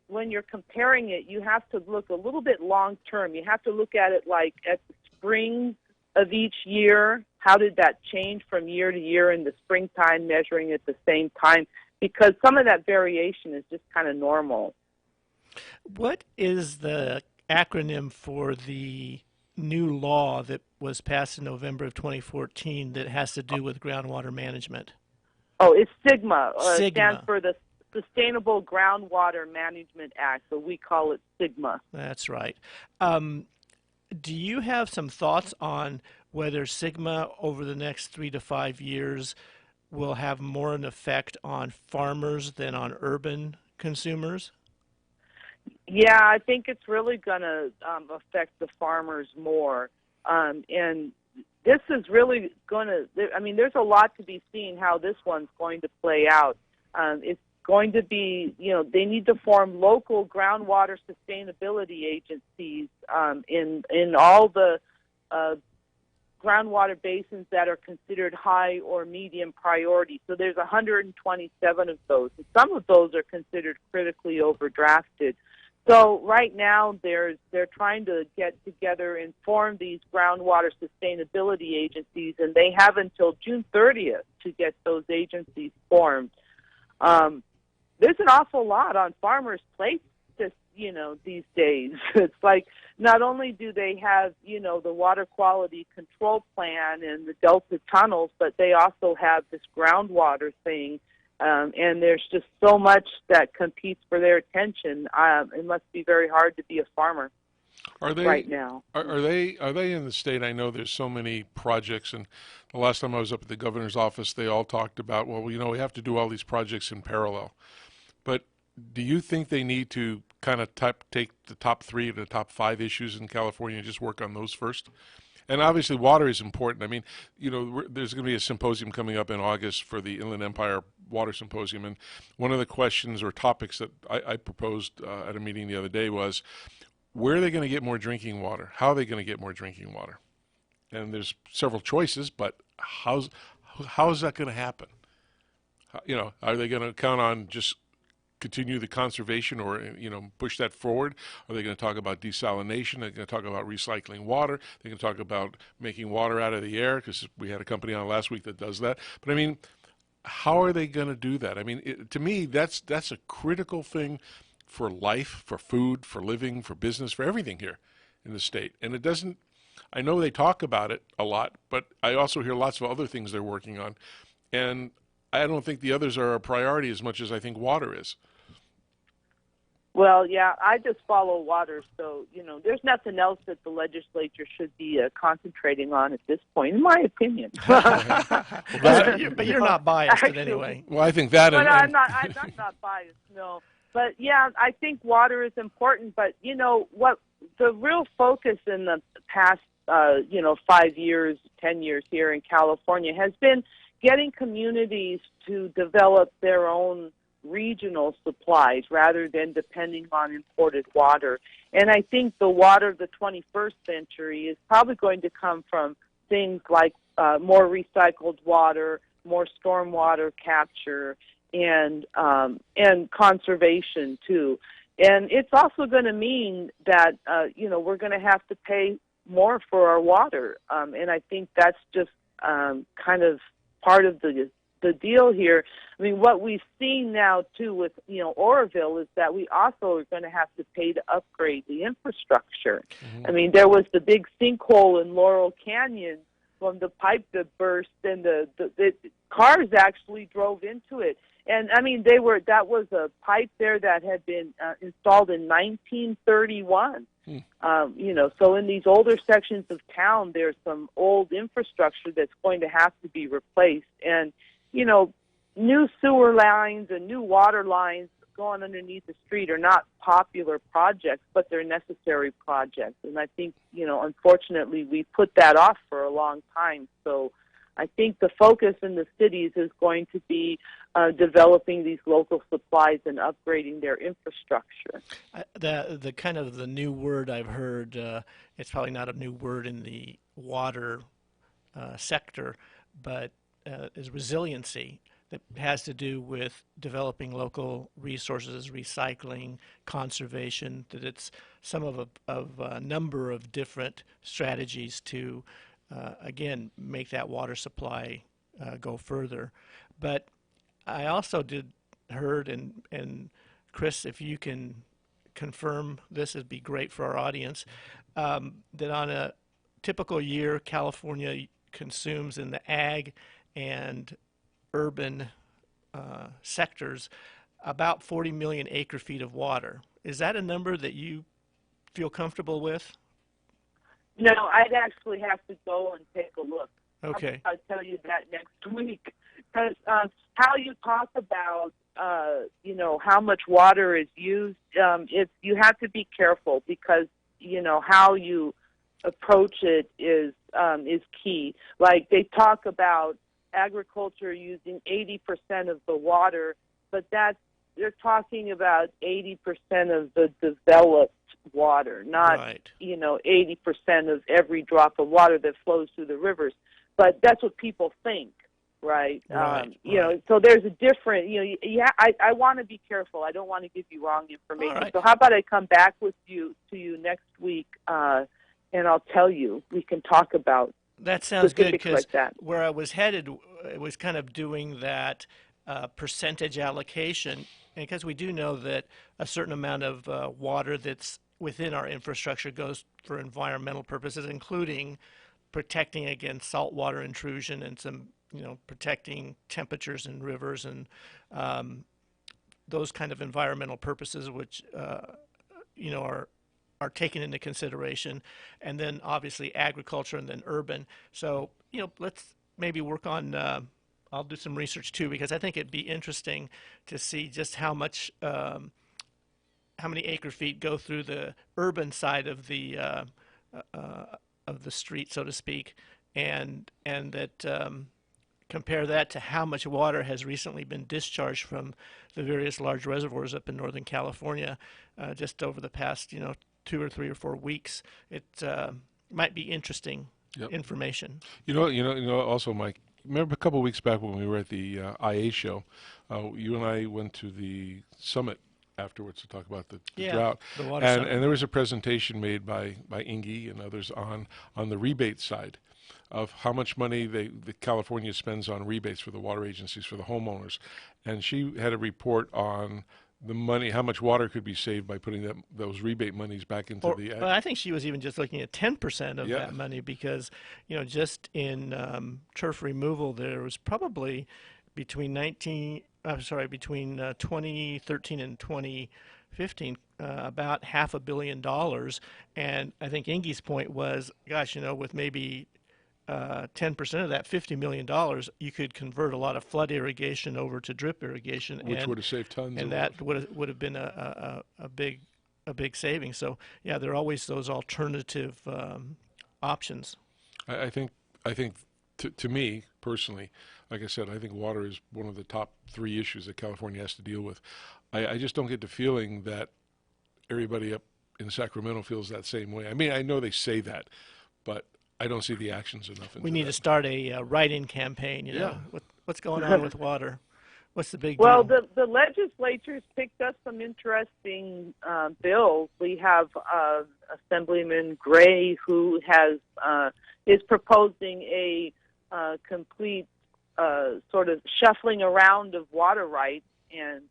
when you're comparing it, you have to look a little bit long term. You have to look at it like at the spring of each year. How did that change from year to year in the springtime, measuring at the same time? Because some of that variation is just kind of normal. What is the acronym for the new law that was passed in November of 2014 that has to do with groundwater management? Oh, it's SGMA. SGMA. It stands for the Sustainable Groundwater Management Act, so we call it SGMA. That's right. Do you have some thoughts on whether SGMA over the next 3 to 5 years will have more an effect on farmers than on urban consumers? Yeah, I think it's really going to affect the farmers more. And this is really going to, there's a lot to be seen how this one's going to play out. It's going to be, they need to form local groundwater sustainability agencies in all the groundwater basins that are considered high or medium priority. So there's 127 of those. And some of those are considered critically overdrafted. So right now they're trying to get together and form these groundwater sustainability agencies, and they have until June 30th to get those agencies formed. There's an awful lot on farmers' plates these days. It's like not only do they have, the water quality control plan and the Delta tunnels, but they also have this groundwater thing. And there's just so much that competes for their attention. It must be very hard to be a farmer. Are they right now. Are they in the state? I know there's so many projects, and the last time I was up at the governor's office, they all talked about, well, we have to do all these projects in parallel. But do you think they need to kind of take the top 3 to the top 5 issues in California and just work on those first? And obviously, water is important. I mean, there's going to be a symposium coming up in August for the Inland Empire Water Symposium, and one of the questions or topics that I proposed at a meeting the other day was, where are they going to get more drinking water? How are they going to get more drinking water? And there's several choices, but how is that going to happen? Are they going to count on just continue the conservation or push that forward? Are they going to talk about desalination? Are they going to talk about recycling water? They're going to talk about making water out of the air, because we had a company on last week that does that. But I mean, how are they going to do that? I mean, to me, that's a critical thing for life, for food, for living, for business, for everything here in the state. And it doesn't, I know they talk about it a lot, but I also hear lots of other things they're working on. And I don't think the others are a priority as much as I think water is. Well, yeah, I just follow water, so, there's nothing else that the legislature should be concentrating on at this point, in my opinion. But you're not biased in any way. Well, I think that... But I'm not biased, no. But, yeah, I think water is important, but, what the real focus in the past, 5 years, 10 years here in California has been getting communities to develop their own regional supplies rather than depending on imported water. And I think the water of the 21st century is probably going to come from things like more recycled water, more stormwater capture, and conservation too. And it's also going to mean that we're going to have to pay more for our water, and I think that's just kind of part of the deal here. I mean, what we've seen now too with Oroville is that we also are going to have to pay to upgrade the infrastructure. Mm-hmm. I mean, there was the big sinkhole in Laurel Canyon from the pipe that burst, and the cars actually drove into it. And I mean, that was a pipe there that had been installed in 1931. So in these older sections of town, there's some old infrastructure that's going to have to be replaced. And, new sewer lines and new water lines going underneath the street are not popular projects, but they're necessary projects. And I think, unfortunately, we put that off for a long time. So I think the focus in the cities is going to be developing these local supplies and upgrading their infrastructure. The kind of the new word I've heard, it's probably not a new word in the water sector, but is resiliency. That has to do with developing local resources, recycling, conservation, that it's some of a number of different strategies to again, make that water supply go further. But I also heard, and Chris, if you can confirm this, it'd be great for our audience, that on a typical year, California consumes in the ag and urban sectors about 40 million acre feet of water. Is that a number that you feel comfortable with? No, I'd actually have to go and take a look. Okay. I'll tell you that next week. Because how you talk about, how much water is used, you have to be careful because, how you approach it is key. Like they talk about agriculture using 80% of the water, but they're talking about 80% of the developed water, not, right. 80% of every drop of water that flows through the rivers. But that's what people think, right? Right. So there's a different, I want to be careful. I don't want to give you wrong information. Right. So how about I come back to you next week, and I'll tell you. We can talk about that sounds good, because like where I was headed, it was kind of doing that percentage allocation, because we do know that a certain amount of water that's within our infrastructure goes for environmental purposes, including protecting against saltwater intrusion and some, protecting temperatures in rivers and those kind of environmental purposes, which, are are taken into consideration, and then obviously agriculture and then urban. So, let's maybe work on, I'll do some research too, because I think it'd be interesting to see just how much, how many acre feet go through the urban side of the street, so to speak, and that compare that to how much water has recently been discharged from the various large reservoirs up in Northern California, just over the past 2 or 3 or 4 weeks. It might be interesting information. Also, Mike, remember a couple of weeks back when we were at the IA show, you and I went to the summit afterwards to talk about the drought, the water summit. And there was a presentation made by Ingy and others on the rebate side of how much money the California spends on rebates for the water agencies, for the homeowners. And she had a report on the money, how much water could be saved by putting those rebate monies back into the... Well, I think she was even just looking at 10% of that money, because, just in turf removal, there was probably between 2013 and 2015, about $500 million. And I think Ingy's point was, gosh, with maybe 10% of that, $50 million, you could convert a lot of flood irrigation over to drip irrigation, which would have saved tons. And that would have been a big saving. So yeah, there are always those alternative options. I think to me personally, like I said, I think water is one of the top 3 issues that California has to deal with. I just don't get the feeling that everybody up in Sacramento feels that same way. I mean, I know they say that, but I don't see the actions enough. We need to start a write-in campaign. What's going on with water? What's the big deal? Well, the legislature's picked up some interesting bills. We have Assemblyman Gray, who is proposing a complete sort of shuffling around of water rights, and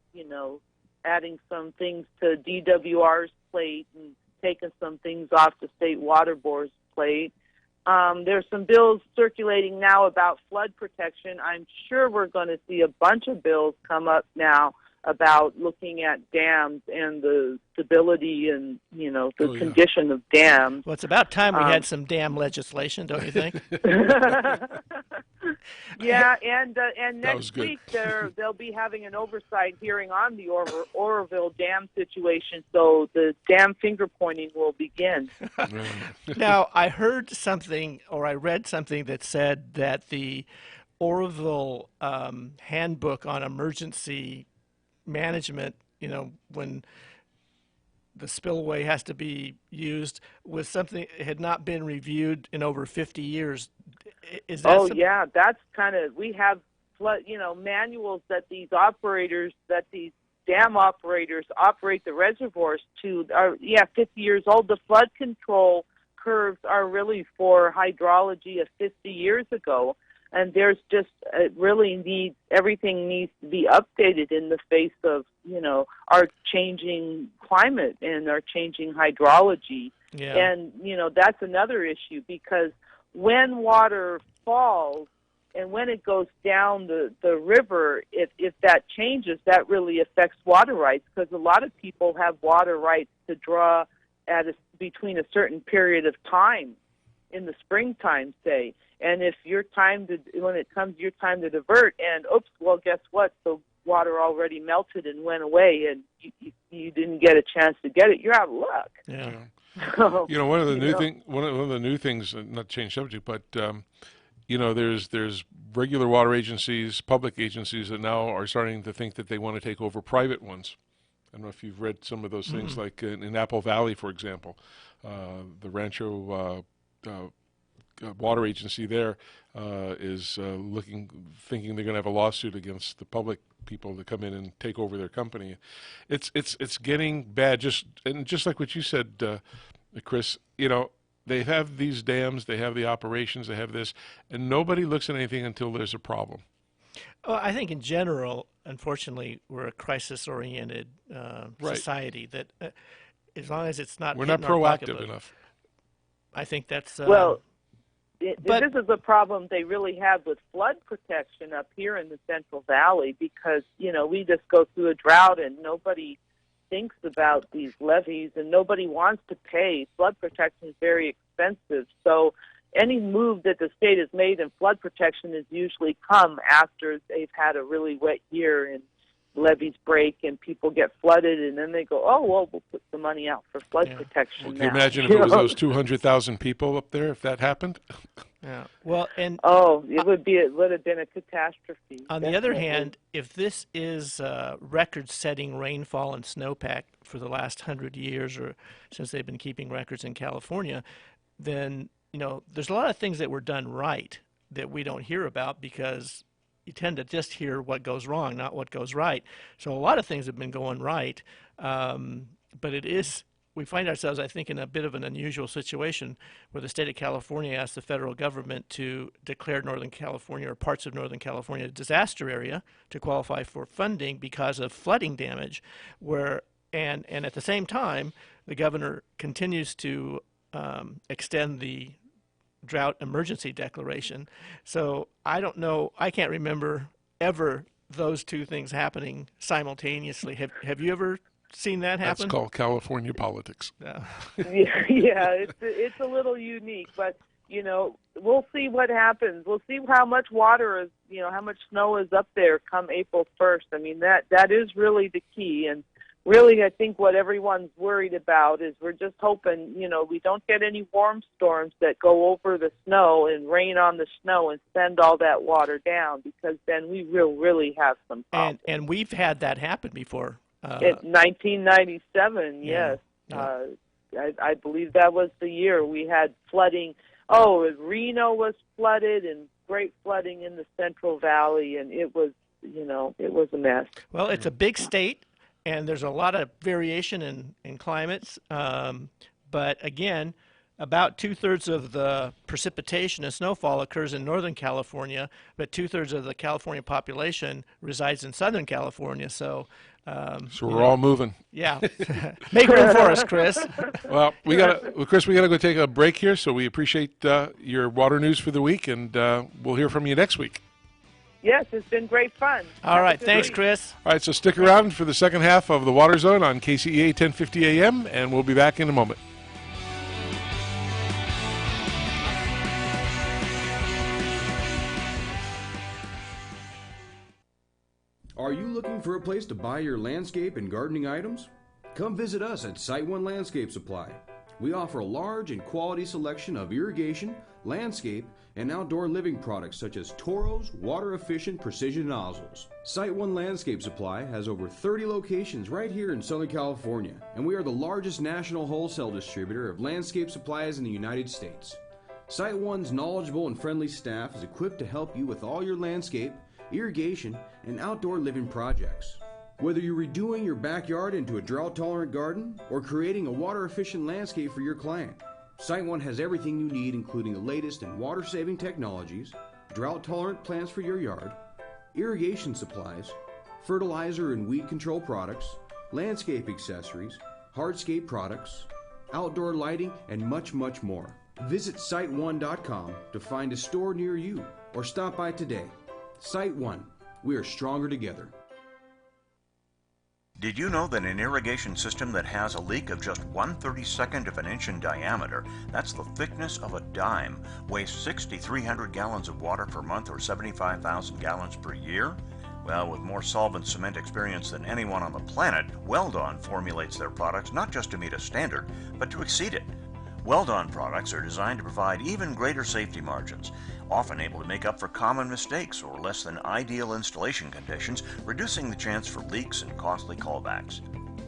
adding some things to DWR's plate and taking some things off the state water board's plate. There's some bills circulating now about flood protection. I'm sure we're going to see a bunch of bills come up now about looking at dams and the stability and, the condition of dams. Well, it's about time we had some dam legislation, don't you think? Yeah, and next week they'll be having an oversight hearing on the Oroville Dam situation, so the dam finger pointing will begin. Now, I heard something, or I read something that said that the Oroville handbook on emergency management, when the spillway has to be used, was something that had not been reviewed in over 50 years. Is that yeah, that's kind of, we have manuals that these dam operators operate the reservoirs to are 50 years old. The flood control curves are really for hydrology of 50 years ago. And there's just, everything needs to be updated in the face of, our changing climate and our changing hydrology. Yeah. And, that's another issue, because when water falls and when it goes down the river, if that changes, that really affects water rights, because a lot of people have water rights to draw between a certain period of time in the springtime, say. And if when it comes your time to divert, and well, guess what? The water already melted and went away, and you didn't get a chance to get it. You're out of luck. Yeah. One of the new things, not to change subject, but there's regular water agencies, public agencies that now are starting to think that they want to take over private ones. I don't know if you've read some of those things, like in Apple Valley, for example, the Rancho water agency there is thinking they're going to have a lawsuit against the public people to come in and take over their company. It's getting bad. Just like what you said, Chris. They have these dams, they have the operations, they have this, and nobody looks at anything until there's a problem. Well, I think in general, unfortunately, we're a crisis-oriented society. That as long as it's not, we're not proactive enough. I think that's this is a problem they really have with flood protection up here in the Central Valley, because we just go through a drought and nobody thinks about these levees, and nobody wants to pay. Flood protection is very expensive. So any move that the state has made in flood protection has usually come after they've had a really wet year and levees break and people get flooded, and then they go, oh, well, we'll put the money out for flood protection. Can you imagine if it was those 200,000 people up there, if that happened? Yeah. Well, and it would have been a catastrophe. On the other hand, if this is record-setting rainfall and snowpack for the last 100 years, or since they've been keeping records in California, then there's a lot of things that were done right that we don't hear about because you tend to just hear what goes wrong, not what goes right. So a lot of things have been going right, but we find ourselves, I think, in a bit of an unusual situation where the state of California asked the federal government to declare Northern California or parts of Northern California a disaster area to qualify for funding because of flooding damage, and at the same time, the governor continues to extend the drought emergency declaration. So I don't know, I can't remember ever those two things happening simultaneously. Have you ever seen that happen? That's called California politics. Yeah, it's a little unique, but we'll see what happens. We'll see how much water is, how much snow is up there come April 1st. I mean, that is really the key. And really, I think what everyone's worried about is we're just hoping, we don't get any warm storms that go over the snow and rain on the snow and send all that water down, because then we will really have some problems. And we've had that happen before. In 1997, yes. Yeah. I believe that was the year we had flooding. Reno was flooded, and great flooding in the Central Valley, and it was a mess. Well, it's a big state, and there's a lot of variation in climates. But again, about 2/3 of the precipitation and snowfall occurs in Northern California, but 2/3 of the California population resides in Southern California. So we're all moving. Yeah. Make room for us, Chris. Well, Chris, we got to go take a break here, so we appreciate your water news for the week, and we'll hear from you next week. Yes, it's been great fun. All right, thanks, Chris. All right, so stick around for the second half of the Water Zone on KCEA 1050 AM, and we'll be back in a moment. Are you looking for a place to buy your landscape and gardening items? Come visit us at Site One Landscape Supply. We offer a large and quality selection of irrigation, landscape, and outdoor living products such as Toros water-efficient precision nozzles. Site One Landscape Supply has over 30 locations right here in Southern California, and we are the largest national wholesale distributor of landscape supplies in the United States. Site One's knowledgeable and friendly staff is equipped to help you with all your landscape, irrigation, and outdoor living projects. Whether you're redoing your backyard into a drought-tolerant garden or creating a water-efficient landscape for your client, Site One has everything you need, including the latest in water-saving technologies, drought-tolerant plants for your yard, irrigation supplies, fertilizer and weed control products, landscape accessories, hardscape products, outdoor lighting, and much, much more. Visit SiteOne.com to find a store near you or stop by today. Site One. We are stronger together. Did you know that an irrigation system that has a leak of just 1/32 of an inch in diameter, that's the thickness of a dime, wastes 6,300 gallons of water per month or 75,000 gallons per year? Well, with more solvent cement experience than anyone on the planet, Weldon formulates their products not just to meet a standard, but to exceed it. Weldon products are designed to provide even greater safety margins, often able to make up for common mistakes or less than ideal installation conditions, reducing the chance for leaks and costly callbacks.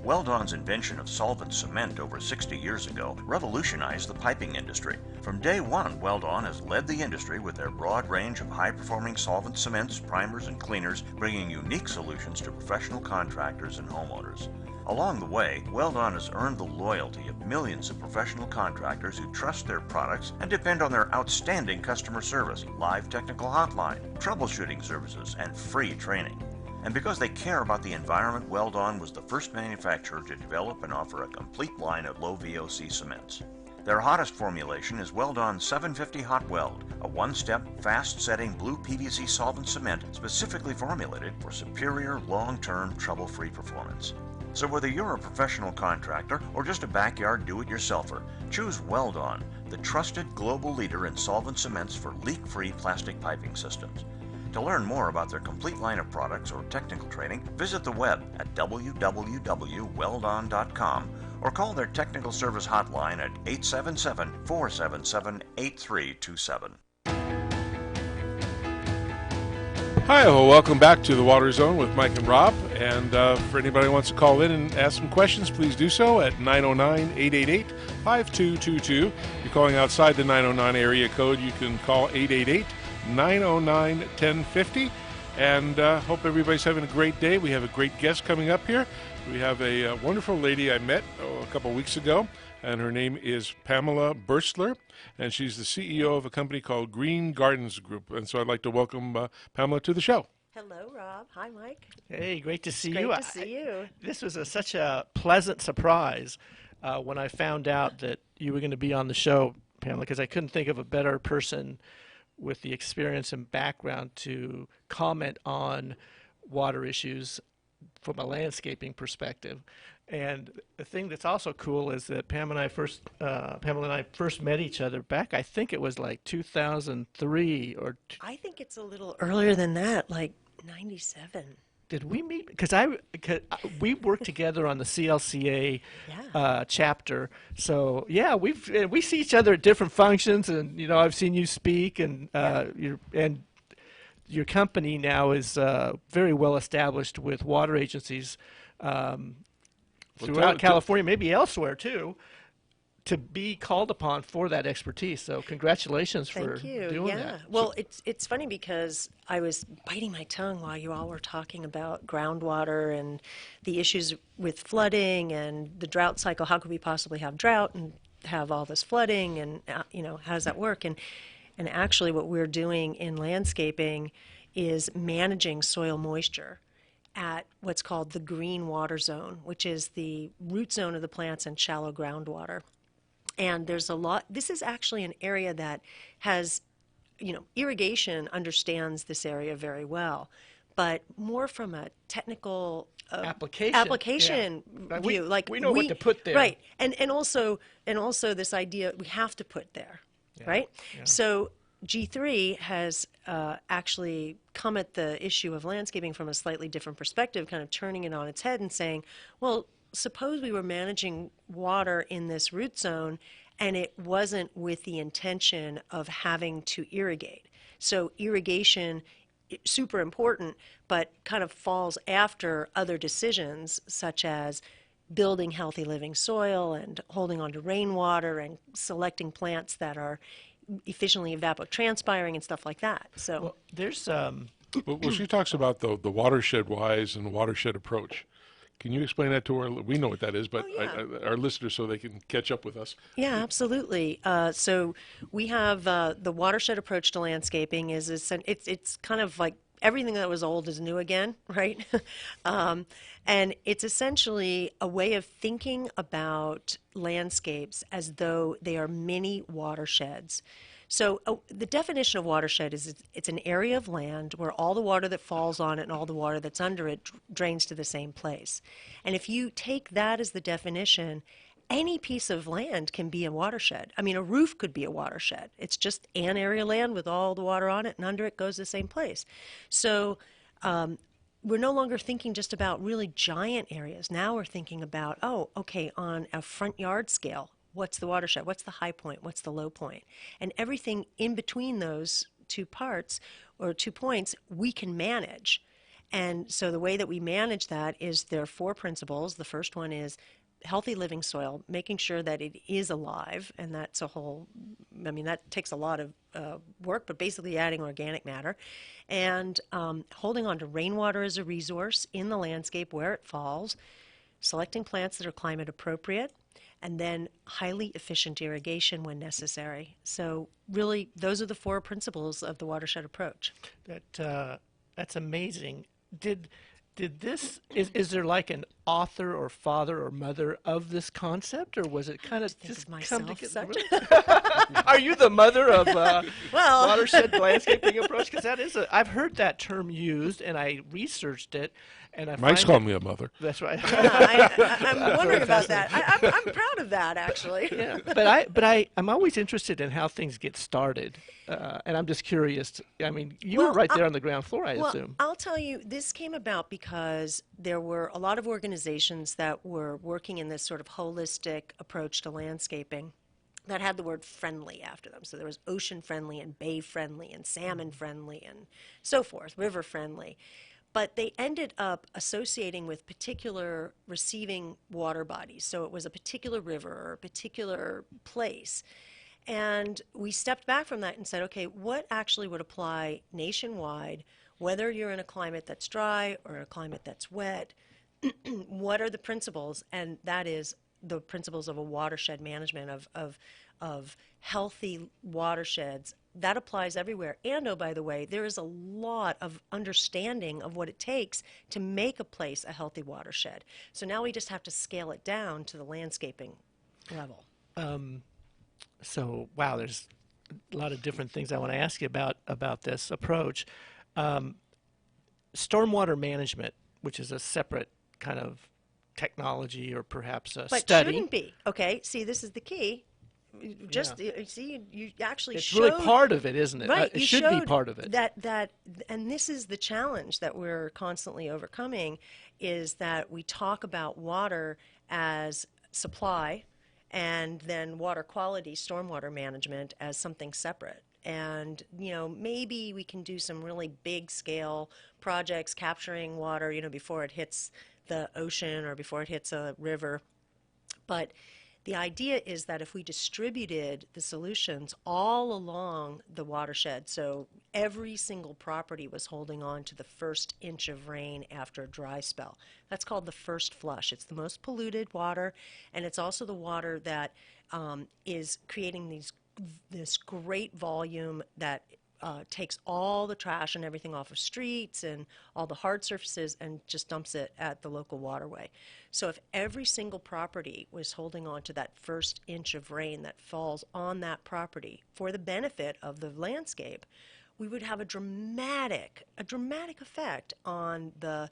Weldon's invention of solvent cement over 60 years ago revolutionized the piping industry. From day one, Weldon has led the industry with their broad range of high-performing solvent cements, primers, and cleaners, bringing unique solutions to professional contractors and homeowners. Along the way, Weldon has earned the loyalty of millions of professional contractors who trust their products and depend on their outstanding customer service, live technical hotline, troubleshooting services, and free training. And because they care about the environment, Weldon was the first manufacturer to develop and offer a complete line of low VOC cements. Their hottest formulation is Weldon 750 Hot Weld, a one-step, fast-setting blue PVC solvent cement specifically formulated for superior, long-term, trouble-free performance. So whether you're a professional contractor or just a backyard do-it-yourselfer, choose Weldon, the trusted global leader in solvent cements for leak-free plastic piping systems. To learn more about their complete line of products or technical training, visit the web at www.weldon.com or call their technical service hotline at 877-477-8327. Hi, welcome back to the Water Zone with Mike and Rob. And for anybody who wants to call in and ask some questions, please do so at 909-888-5222. If you're calling outside the 909 area code, you can call 888-909-1050. And hope everybody's having a great day. We have a great guest coming up here. We have a wonderful lady I met a couple weeks ago, and her name is Pamela Burstler, and she's the CEO of a company called Green Gardens Group. And so I'd like to welcome Pamela to the show. Hello, Rob. Hi, Mike. Hey, great to see you. Great to see you. This was such a pleasant surprise when I found out that you were going to be on the show, Pamela, because I couldn't think of a better person with the experience and background to comment on water issues from a landscaping perspective. And the thing that's also cool is that Pamela and I first met each other back, I think it was like 2003 or... I think it's a little earlier than that, like 97. Did we meet? Because we worked together on the CLCA chapter. So yeah, we see each other at different functions, and I've seen you speak, and your company now is very well established with water agencies throughout California, maybe elsewhere too, to be called upon for that expertise. So congratulations for doing that. Well, it's funny because I was biting my tongue while you all were talking about groundwater and the issues with flooding and the drought cycle. How could we possibly have drought and have all this flooding, and how does that work? And actually what we're doing in landscaping is managing soil moisture at what's called the green water zone, which is the root zone of the plants and shallow groundwater. And there's a lot, this is actually an area that has, irrigation understands this area very well, but more from a technical application view. We know what to put there. Right. And also this idea we have to put there, right? Yeah. So G3 has actually come at the issue of landscaping from a slightly different perspective, kind of turning it on its head and saying, well, suppose we were managing water in this root zone and it wasn't with the intention of having to irrigate. So irrigation, super important, but kind of falls after other decisions such as building healthy living soil and holding on to rainwater and selecting plants that are efficiently evapotranspiring and stuff like that. So there's well, she talks about the watershed wise and watershed approach. Can you explain that to her? We know what that is, but our listeners, so they can catch up with us. Yeah, absolutely. So we have the watershed approach to landscaping it's kind of like everything that was old is new again, right? And it's essentially a way of thinking about landscapes as though they are mini watersheds. So the definition of watershed is it's an area of land where all the water that falls on it and all the water that's under it drains to the same place. And if you take that as the definition, any piece of land can be a watershed. I mean, a roof could be a watershed. It's just an area of land with all the water on it, and under it goes the same place. So we're no longer thinking just about really giant areas. Now we're thinking about, on a front yard scale, what's the watershed? What's the high point? What's the low point? And everything in between those two parts or 2 points, we can manage. And so the way that we manage that is there are 4 principles. The first one is healthy living soil, making sure that it is alive, and that's that takes a lot of work, but basically adding organic matter, and holding on to rainwater as a resource in the landscape where it falls, selecting plants that are climate appropriate, and then highly efficient irrigation when necessary. So really, those are the 4 principles of the watershed approach. That's amazing. Did this is there like author or father or mother of this concept, or was it kind of just come together? Are you the mother of watershed landscaping approach? Because that is I've heard that term used, and I researched it, and I Mike's called me a mother. That's right. I'm wondering about that. I'm proud of that, actually. Yeah, but I'm always interested in how things get started, and I'm just curious. I mean, you were right there on the ground floor, I assume. I'll tell you, this came about because there were a lot of organizations that were working in this sort of holistic approach to landscaping that had the word friendly after them. So there was ocean friendly and bay friendly and salmon friendly and so forth, river friendly. But they ended up associating with particular receiving water bodies. So it was a particular river or a particular place. And we stepped back from that and said, okay, what actually would apply nationwide, whether you're in a climate that's dry or a climate that's wet? What are the principles? And that is the principles of a watershed management, of healthy watersheds. That applies everywhere. And, oh, by the way, there is a lot of understanding of what it takes to make a place a healthy watershed. So now we just have to scale it down to the landscaping level. So, wow, there's a lot of different things I want to ask you about this approach. Stormwater management, which is a separate kind of technology or perhaps a study. But shouldn't be. Okay, see, this is the key. Just see, you actually showed. It's really part of it, isn't it? Right, it should be part of it. And this is the challenge that we're constantly overcoming, is that we talk about water as supply, and then water quality, stormwater management, as something separate. And, maybe we can do some really big scale projects capturing water, before it hits the ocean or before it hits a river. But the idea is that if we distributed the solutions all along the watershed, so every single property was holding on to the first inch of rain after a dry spell. That's called the first flush. It's the most polluted water, and it's also the water that is creating this great volume that takes all the trash and everything off of streets and all the hard surfaces and just dumps it at the local waterway. So if every single property was holding on to that first inch of rain that falls on that property for the benefit of the landscape, we would have a dramatic effect on the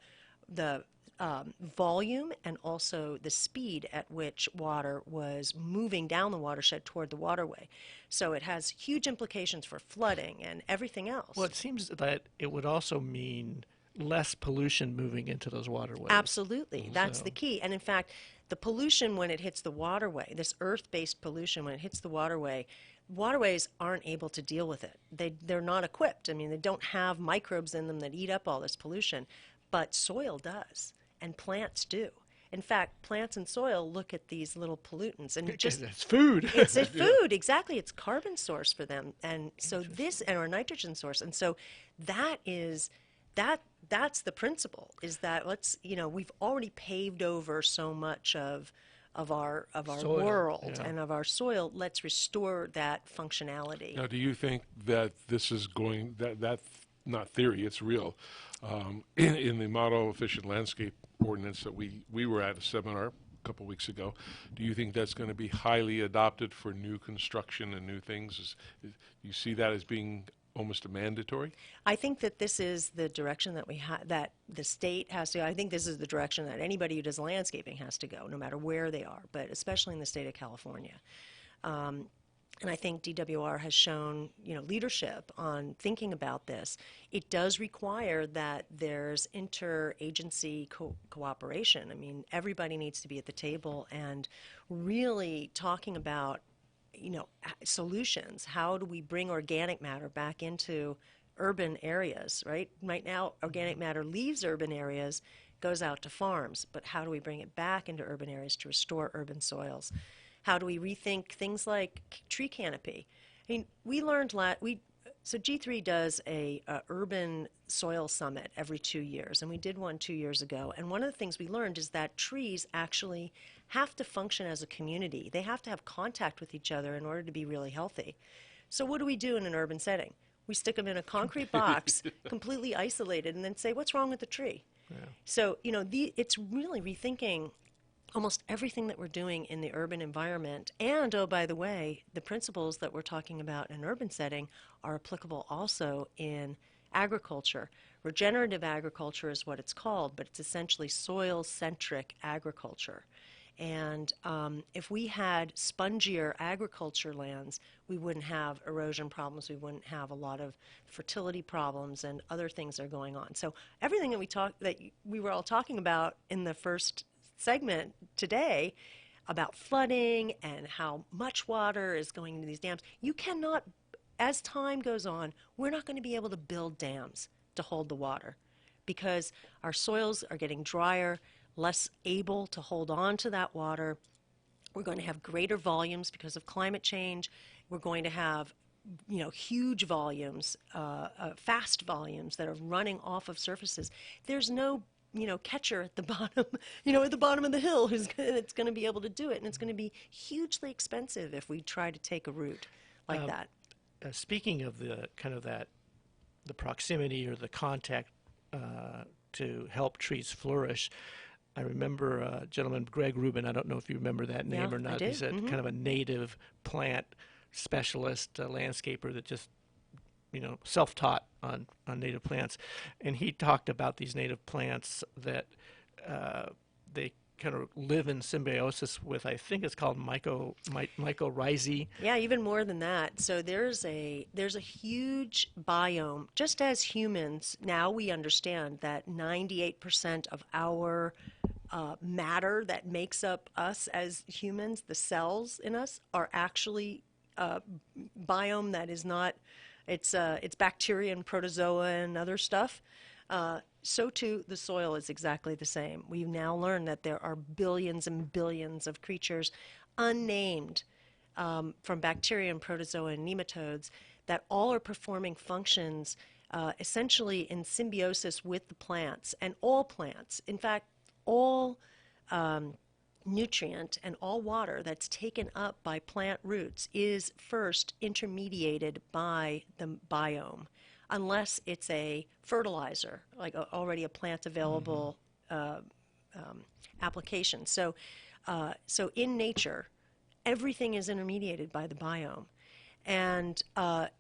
volume and also the speed at which water was moving down the watershed toward the waterway. So it has huge implications for flooding and everything else. Well, it seems that it would also mean less pollution moving into those waterways. Absolutely. That's the key. And in fact, the pollution when it hits the waterway, this earth-based pollution when it hits the waterway, waterways aren't able to deal with it. They're not equipped. I mean, they don't have microbes in them that eat up all this pollution, but soil does. And plants do. In fact, plants and soil look at these little pollutants and just it's food. It's a food, exactly. It's carbon source for them, and so and our nitrogen source, and so that's the principle. Is that we've already paved over so much of our soil, world and of our soil. Let's restore that functionality. Now, do you think that this is going that's not theory? It's real. In the model efficient landscape ordinance that we were at a seminar a couple weeks ago, do you think that's going to be highly adopted for new construction and new things? Do you see that as being almost a mandatory? I think that this is the direction that that the state has to go. I think this is the direction that anybody who does landscaping has to go, no matter where they are, but especially in the state of California. And I think DWR has shown, leadership on thinking about this. It does require that there's interagency cooperation. I mean, everybody needs to be at the table and really talking about, solutions. How do we bring organic matter back into urban areas, right? Right now, organic matter leaves urban areas, goes out to farms, but how do we bring it back into urban areas to restore urban soils? How do we rethink things like tree canopy? I mean, we learned so G3 does a urban soil summit every 2 years, and we did one 2 years ago. And one of the things we learned is that trees actually have to function as a community. They have to have contact with each other in order to be really healthy. So what do we do in an urban setting? We stick them in a concrete box, completely isolated, and then say, what's wrong with the tree? So, it's really rethinking almost everything that we're doing in the urban environment. And, oh, by the way, the principles that we're talking about in an urban setting are applicable also in agriculture. Regenerative agriculture is what it's called, but it's essentially soil-centric agriculture. And if we had spongier agriculture lands, we wouldn't have erosion problems, we wouldn't have a lot of fertility problems and other things that are going on. So everything that we were all talking about in the first segment today about flooding and how much water is going into these dams, you cannot, as time goes on, we're not going to be able to build dams to hold the water because our soils are getting drier, less able to hold on to that water. We're going to have greater volumes because of climate change. We're going to have, huge volumes, fast volumes that are running off of surfaces. There's no, catcher at the bottom, at the bottom of the hill that's going to be able to do it, and it's going to be hugely expensive if we try to take a route like that. Speaking of the the proximity or the contact to help trees flourish. I remember a gentleman, Greg Rubin, I don't know if you remember that name or not. He's kind of a native plant specialist, landscaper that just, self-taught on native plants. And he talked about these native plants that they kind of live in symbiosis with, I think it's called mycorrhizae. Yeah, even more than that. So there's a huge biome. Just as humans, now we understand that 98% of our matter that makes up us as humans, the cells in us, are actually biome that is not, it's bacteria and protozoa and other stuff. So too, the soil is exactly the same. We've now learned that there are billions and billions of creatures unnamed from bacteria and protozoa and nematodes that all are performing functions essentially in symbiosis with the plants, and all plants. In fact, all nutrient and all water that's taken up by plant roots is first intermediated by the biome, unless it's a fertilizer, like already a plant available application. So in nature, everything is intermediated by the biome. And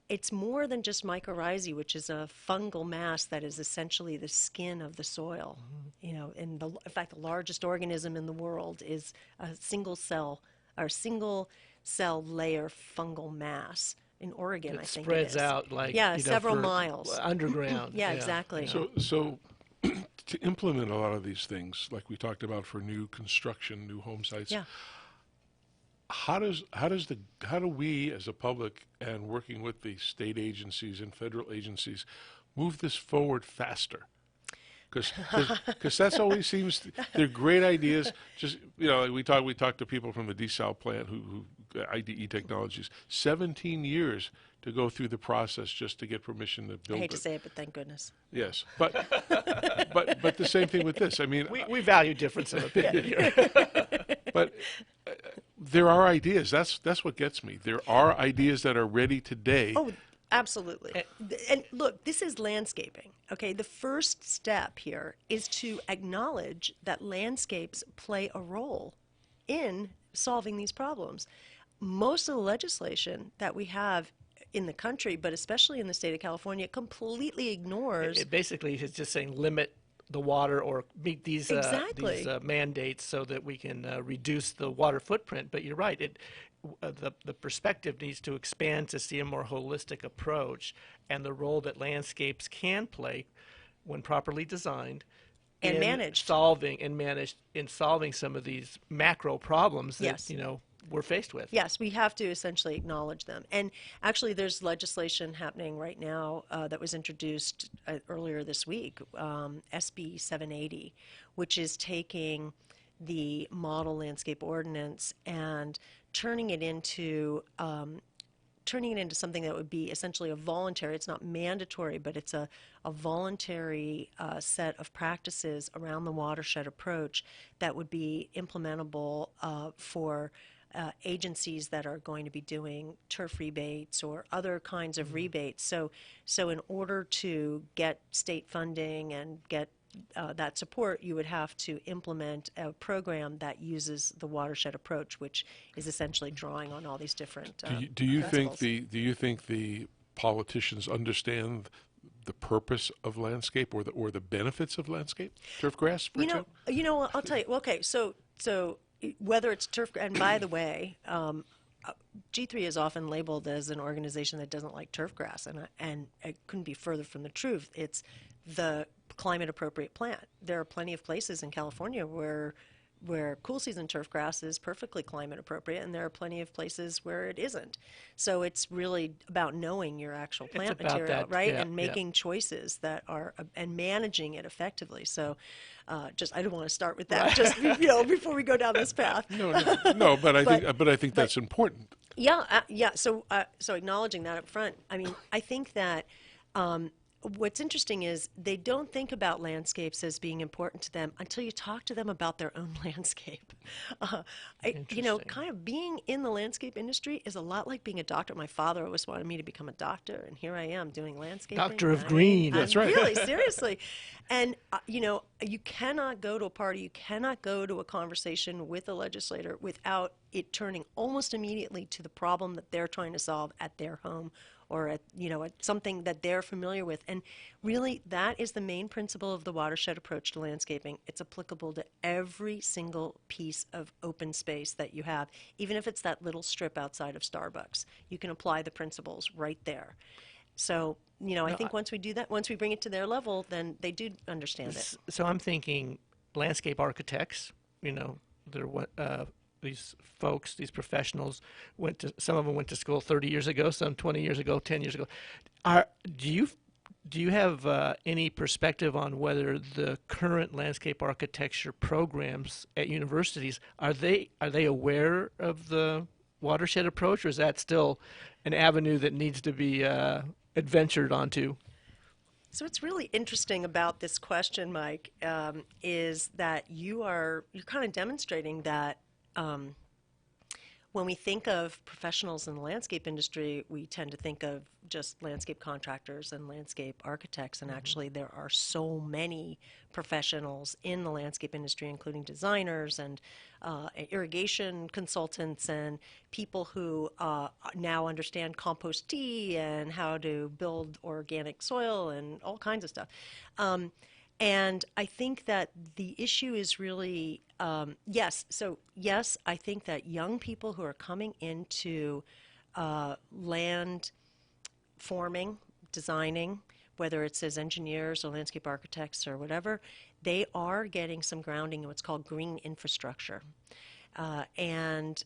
it's more than just mycorrhizae, which is a fungal mass that is essentially the skin of the soil. In fact, the largest organism in the world is a single cell layer fungal mass. In Oregon, I think it is. Spreads out like several miles underground. Yeah, exactly. So to implement a lot of these things, like we talked about for new construction, new home sites. Yeah. How do we as a public and working with the state agencies and federal agencies move this forward faster? Because that's always seems they're great ideas. Just we talked to people from the desal plant who IDE Technologies, 17 years to go through the process just to get permission to build it. I hate to say it, but thank goodness. Yes, but the same thing with this. I mean, we value difference of opinion here. But there are ideas. That's what gets me. There are ideas that are ready today. Oh, absolutely. And look, this is landscaping. Okay, the first step here is to acknowledge that landscapes play a role in solving these problems. Most of the legislation that we have in the country, but especially in the state of California, completely ignores. It basically is just saying limit the water or meet these mandates so that we can reduce the water footprint. But you're right. The perspective needs to expand to see a more holistic approach and the role that landscapes can play when properly designed and managed, solving some of these macro problems that we're faced with. Yes, we have to essentially acknowledge them. And actually, there's legislation happening right now that was introduced earlier this week, SB 780, which is taking the model landscape ordinance and turning it into something that would be essentially a voluntary, it's not mandatory, but it's a voluntary set of practices around the watershed approach that would be implementable for agencies that are going to be doing turf rebates or other kinds of rebates. So in order to get state funding and get that support, you would have to implement a program that uses the watershed approach, which is essentially drawing on all these different do you principles. think the politicians understand the purpose of landscape or the benefits of landscape? Turf grass, for example? You know, I'll tell you. Okay, so whether it's turf, and by the way, G3 is often labeled as an organization that doesn't like turf grass, and it couldn't be further from the truth. It's the climate appropriate plant. There are plenty of places in California where cool season turf grass is perfectly climate appropriate, and there are plenty of places where it isn't. So it's really about knowing your actual plant material, that, right? yeah, and making choices that are and managing it effectively. So I don't want to start with that just before we go down this path. No, but I think that's important. Yeah, yeah. So acknowledging that up front, I mean, I think that what's interesting is they don't think about landscapes as being important to them until you talk to them about their own landscape. Kind of being in the landscape industry is a lot like being a doctor. My father always wanted me to become a doctor, and here I am doing landscaping. Doctor of Green. That's right. Really, seriously. And, you cannot go to a party, you cannot go to a conversation with a legislator without it turning almost immediately to the problem that they're trying to solve at their home or at something that they're familiar with. And really, that is the main principle of the watershed approach to landscaping. It's applicable to every single piece of open space that you have, even if it's that little strip outside of Starbucks. You can apply the principles right there. So, I think once we do that, once we bring it to their level, then they do understand it. So I'm thinking landscape architects, they're these folks, these professionals some of them went to school 30 years ago, some 20 years ago, 10 years ago. Do you have any perspective on whether the current landscape architecture programs at universities, are they aware of the watershed approach, or is that still an avenue that needs to be adventured onto? So what's really interesting about this question, Mike, is that you're kind of demonstrating that when we think of professionals in the landscape industry, we tend to think of just landscape contractors and landscape architects, and actually there are so many professionals in the landscape industry, including designers and irrigation consultants and people who now understand compost tea and how to build organic soil and all kinds of stuff. And I think that the issue is really, yes, I think that young people who are coming into land forming, designing, whether it's as engineers or landscape architects or whatever, they are getting some grounding in what's called green infrastructure. That's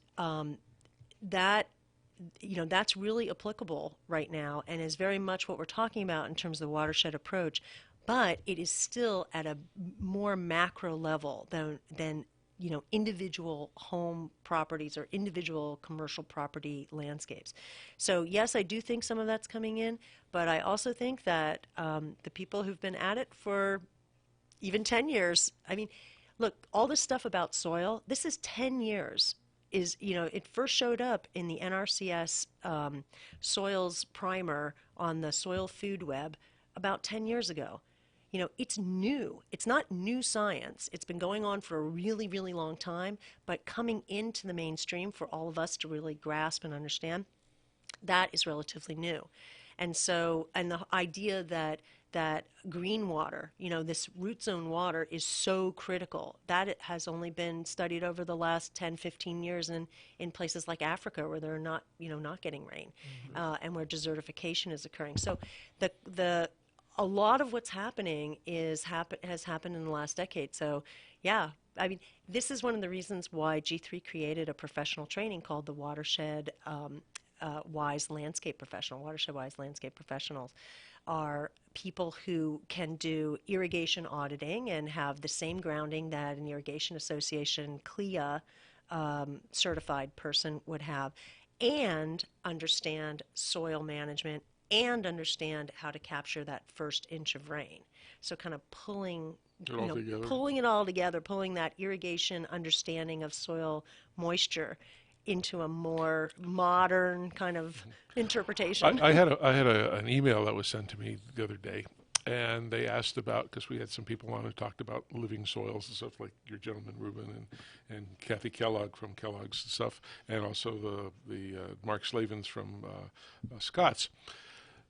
really applicable right now and is very much what we're talking about in terms of the watershed approach. But it is still at a more macro level than individual home properties or individual commercial property landscapes. So yes, I do think some of that's coming in, but I also think that the people who've been at it for even 10 years, I mean, look, all this stuff about soil, this is 10 years. It first showed up in the NRCS soils primer on the soil food web about 10 years ago. It's new. It's not new science. It's been going on for a really, really long time, but coming into the mainstream for all of us to really grasp and understand, that is relatively new. And the idea that green water, this root zone water is so critical, that it has only been studied over the last 10, 15 years in places like Africa where they're not getting rain, and where desertification is occurring. So a lot of what's happening has happened in the last decade. So, yeah, I mean, this is one of the reasons why G3 created a professional training called the Watershed Wise Landscape Professional. Watershed Wise Landscape Professionals are people who can do irrigation auditing and have the same grounding that an Irrigation Association CLIA certified person would have, and understand soil management and understand how to capture that first inch of rain. So kind of pulling it all together, pulling that irrigation understanding of soil moisture into a more modern kind of interpretation. I had an email that was sent to me the other day, and they asked about, because we had some people on who talked about living soils and stuff, like your gentleman Ruben and Kathy Kellogg from Kellogg's and stuff, and also the Mark Slavens from Scott's.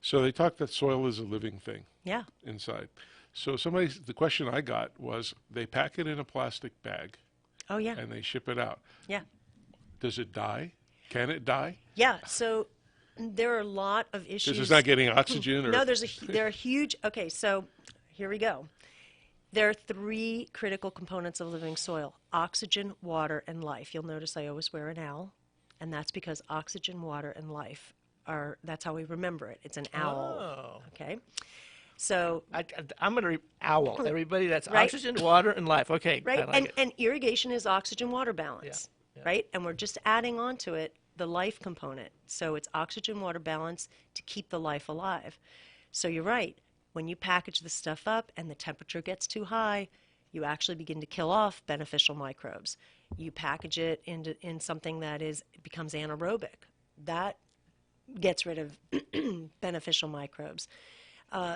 So they talked that soil is a living thing. Yeah. Inside. So the question I got was, they pack it in a plastic bag. Oh, yeah. And they ship it out. Yeah. Does it die? Can it die? Yeah. So there are a lot of issues. Because it's not getting oxygen? Or No, there are huge. Okay, so here we go. There are 3 critical components of living soil: oxygen, water, and life. You'll notice I always wear an owl, and that's because oxygen, water, and life that's how we remember it. It's an owl. Oh. Okay. So I'm going to owl. Everybody, that's right? oxygen, water, and life. Okay. Right. I like it. And irrigation is oxygen-water balance. Yeah. Right. And we're just adding on to it the life component. So it's oxygen-water balance to keep the life alive. So you're right. When you package the stuff up and the temperature gets too high, you actually begin to kill off beneficial microbes. You package it in something that becomes anaerobic. That gets rid of beneficial microbes.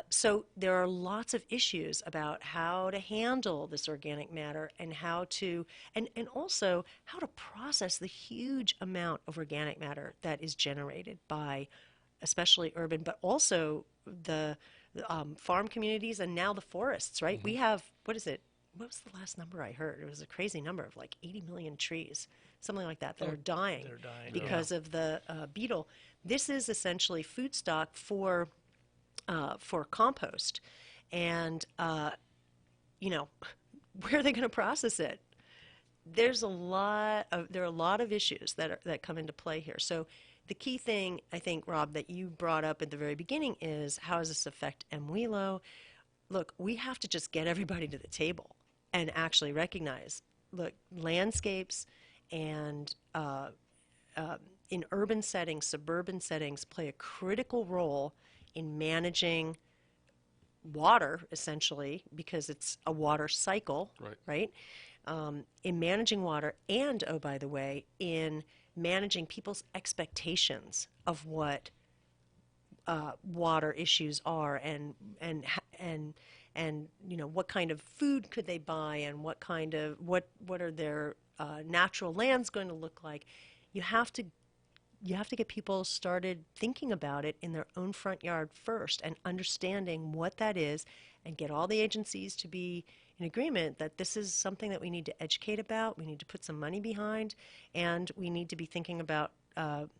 So there are lots of issues about how to handle this organic matter and how to, and also how to process the huge amount of organic matter that is generated by especially urban, but also the farm communities and now the forests, right? We have, what is it? What was the last number I heard? It was a crazy number of like 80 million trees, something like that, that are dying because of the beetle. This is essentially food stock for compost, and you know, where are they going to process it? There are a lot of issues that come into play here. So the key thing, I think, Rob, that you brought up at the very beginning is, how does this affect MWELO? Look, we have to just get everybody to the table and actually recognize, look, landscapes and in urban settings, suburban settings play a critical role in managing water, essentially, because it's a water cycle, right? In managing water, and, oh, by the way, in managing people's expectations of what water issues are, and you know, what kind of food could they buy, and what are their natural lands going to look like. You have to get people started thinking about it in their own front yard first and understanding what that is, and get all the agencies to be in agreement that this is something that we need to educate about, we need to put some money behind, and we need to be thinking about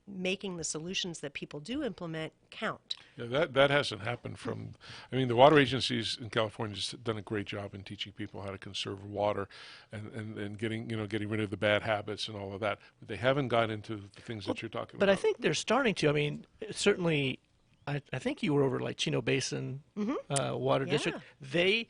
making the solutions that people do implement count. Yeah, that hasn't happened from, I mean, the water agencies in California have done a great job in teaching people how to conserve water and getting rid of the bad habits and all of that. But they haven't got into the things that you're talking about. But I think they're starting to. I mean, certainly, I think you were over like Chino Basin Water District. They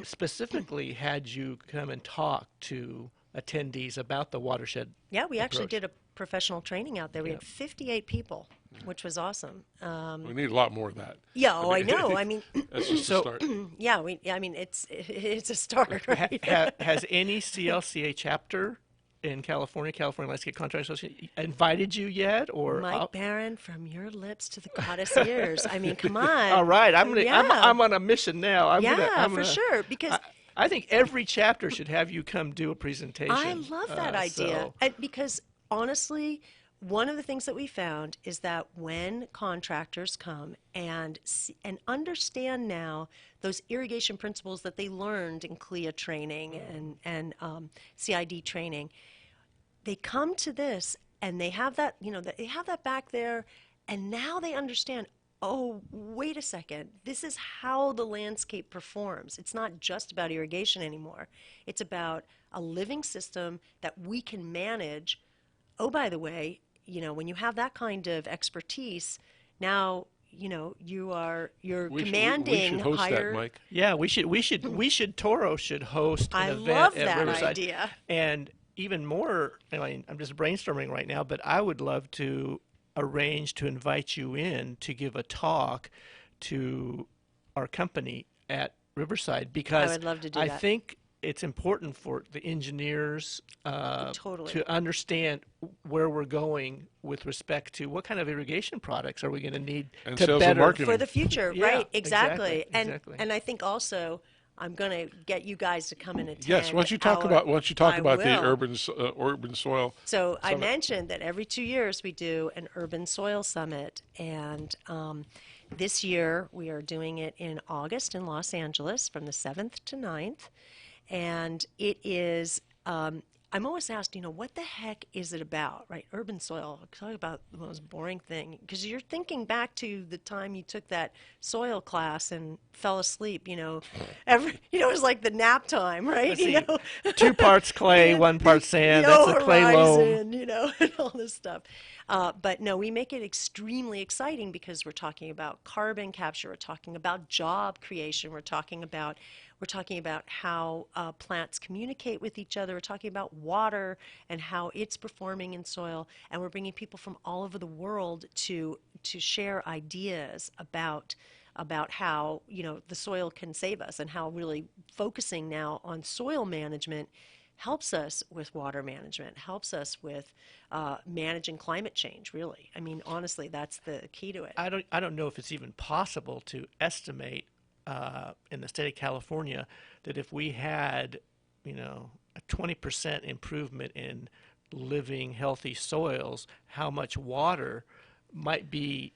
specifically had you come and talk to attendees about the watershed. Yeah, we actually approach. did a professional training out there. We had 58 people, which was awesome. We need a lot more of that. Yeah, I know. I mean, that's just a start. Yeah, I mean, it's a start, right? Has any CLCA chapter in California Landscape Contractors Association, invited you yet? Or Mike Barron, from your lips to the goddess ears. I mean, come on. All right, I'm on a mission now. I'm for sure, because I think every chapter should have you come do a presentation. I love that idea. And because honestly, one of the things that we found is that when contractors come and understand now those irrigation principles that they learned in CLIA training and CID training, they come to this and they have that, they have that back there, and now they understand, oh, wait a second, this is how the landscape performs. It's not just about irrigation anymore. It's about a living system that we can manage. Oh, by the way, when you have that kind of expertise, now, you're commanding we should host higher. That, Mike. Yeah, Toro should host an event love at that Riverside. idea. And even more, I'm just brainstorming right now, but I would love to arrange to invite you in to give a talk to our company at Riverside, because I would love to do I that. think it's important for the engineers Totally. to understand where we're going with respect to what kind of irrigation products are we going to need And to sales and better marketing. For the future, Yeah, right? Exactly. exactly. And I think also I'm going to get you guys to come and attend. Yes, why don't you talk our- about the will. urban soil. So I summit. mentioned that every 2 years we do an urban soil summit, and this year we are doing it in August in Los Angeles from the 7th to 9th, and it is. I'm always asked, what the heck is it about, right? Urban soil. Talk about the most boring thing, because you're thinking back to the time you took that soil class and fell asleep. It was like the nap time, right? Let's see, 2 parts clay, 1 part sand. That's a clay loam. Horizon, and all this stuff. But no, we make it extremely exciting because we're talking about carbon capture, we're talking about job creation, we're talking about how plants communicate with each other, we're talking about water and how it's performing in soil, and we're bringing people from all over the world to share ideas about how the soil can save us, and how really focusing now on soil management helps us with water management, helps us with managing climate change, really. I mean, honestly, that's the key to it. I don't know if it's even possible to estimate in the state of California that if we had, a 20% improvement in living healthy soils, how much water might be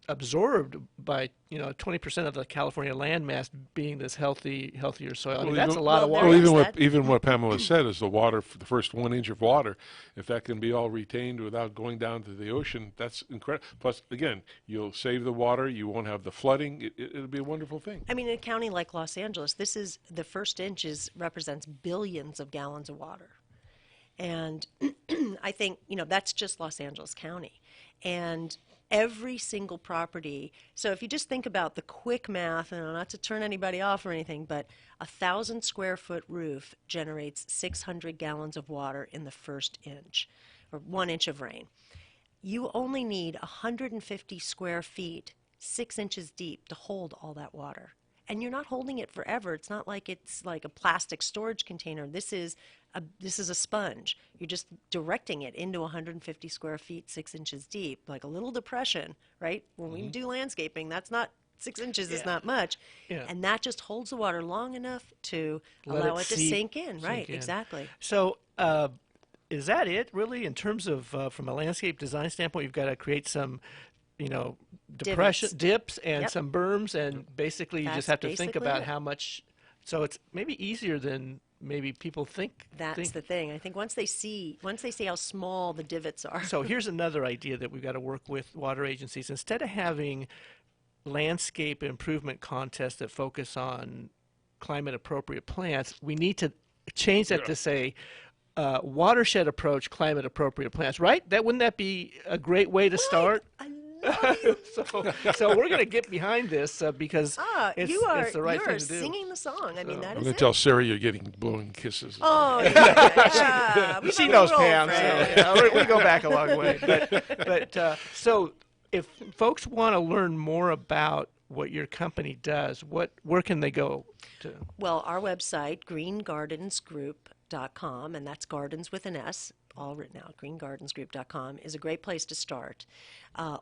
absorbed by 20% of the California landmass being this healthier soil. I mean, that's a lot of water. Well, even what Pamela said is the water, for the first 1 inch of water, if that can be all retained without going down to the ocean, that's incredible. Plus, again, you'll save the water. You won't have the flooding. It'll be a wonderful thing. I mean, in a county like Los Angeles, this is the first inch represents billions of gallons of water. And I think, that's just Los Angeles County. And every single property. So if you just think about the quick math, not to turn anybody off or anything, but 1,000 square foot roof generates 600 gallons of water in the first inch, or 1 inch of rain. You only need 150 square feet, 6 inches deep, to hold all that water. And you're not holding it forever. It's not like it's like a plastic storage container. This is a sponge. You're just directing it into 150 square feet, 6 inches deep, like a little depression, right? When we do landscaping, that's not 6 inches is not much, and that just holds the water long enough to allow it to sink in. Right, exactly. So is that it, really, in terms of from a landscape design standpoint? You've got to create some dips and some berms, and basically you just have to think about how much. So it's maybe easier than maybe people think. That's the thing. I think once they see how small the divots are. So here's another idea that we've got to work with water agencies. Instead of having landscape improvement contests that focus on climate appropriate plants, we need to change that to say watershed approach climate appropriate plants, right? Wouldn't that be a great way to start? So we're going to get behind this because it's the right thing to do. You are singing the song. I mean, that I'm is going to tell Sarah you're getting blowing kisses. Oh, yeah. She knows Pam. So, we go back a long way. But so if folks want to learn more about what your company does, where can they go to? Well, our website, greengardensgroup.com, and that's gardens with an S, all written out, greengardensgroup.com, is a great place to start.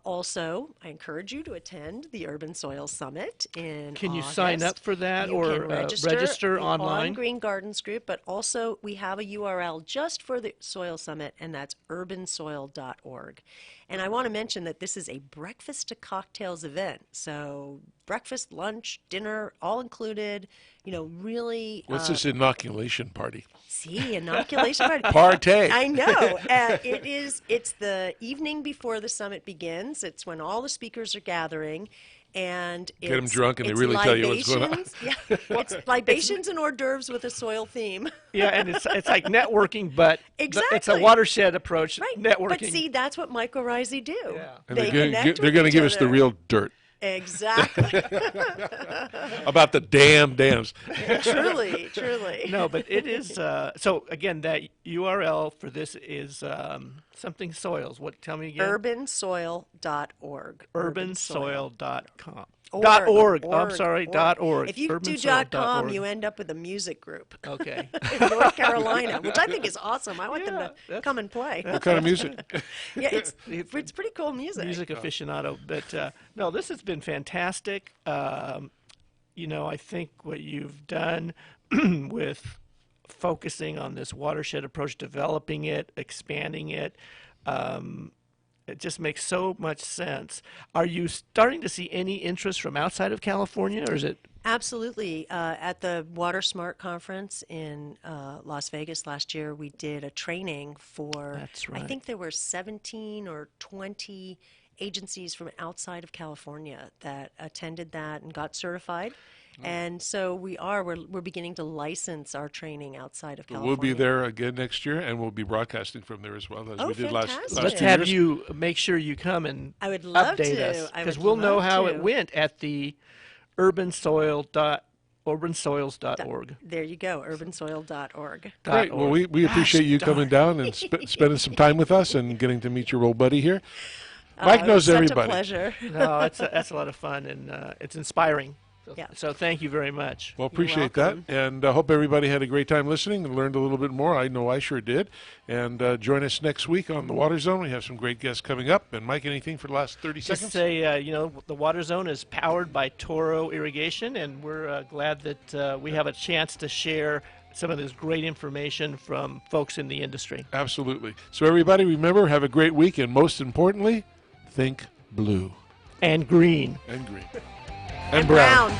Also, I encourage you to attend the Urban Soil Summit in Can you August. Sign up for that you or can register online? On Green Gardens Group, but also we have a URL just for the Soil Summit, and that's urbansoil.org. And I want to mention that this is a breakfast to cocktails event. So breakfast, lunch, dinner, all included, really. What's this inoculation party? See, inoculation party. Partake. I know. It's the evening before the summit begins. It's when all the speakers are gathering. And get them drunk and they really tell you what's going on. Yeah, it's libations and hors d'oeuvres with a soil theme. Yeah, and it's like networking, but exactly. It's a watershed approach. Right. Networking. But see, that's what Mycorrhizae do. Yeah. And they're going to give us the real dirt. Exactly. About the damn dams. Truly. No, but it is. So again, that URL for this is something soils. What? Tell me again. Urbansoil.org. Urbansoil.com. .org. I'm sorry, .org. If you do .com, you end up with a music group. Okay. In North Carolina, which I think is awesome. I want them to come and play. What kind of music? Yeah, it's pretty cool music. Music aficionado. But no, this has been fantastic. You know, I think what you've done with focusing on this watershed approach, developing it, expanding it, it just makes so much sense. Are you starting to see any interest from outside of California, or is it? Absolutely. At the Water Smart conference in Las Vegas last year, we did a training for, That's right. I think there were 17 or 20 agencies from outside of California that attended that and got certified. And so we're beginning to license our training outside of California. We'll be there again next year, and we'll be broadcasting from there as well as we did last Let's two have years. you make sure you come and I would love update to. us, I because would we'll know love how to. it went at the urbansoils.org. There you go, urbansoil.org. Great. Well, we appreciate you coming down and spending some time with us and getting to meet your old buddy here. Mike knows such everybody. A pleasure. No, that's a lot of fun, and it's inspiring. Yeah. So thank you very much. Well, appreciate that, and I hope everybody had a great time listening and learned a little bit more. I know I sure did. And join us next week on The Water Zone. We have some great guests coming up. And Mike, anything for the last 30 Just seconds? say, the Water Zone is powered by Toro Irrigation, and we're glad that we have a chance to share some of this great information from folks in the industry. Absolutely. So everybody, remember, have a great week, and most importantly, think blue. And green. And green. And brown.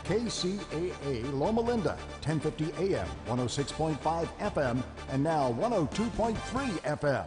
KCAA Loma Linda, 1050 AM, 106.5 FM, and now 102.3 FM.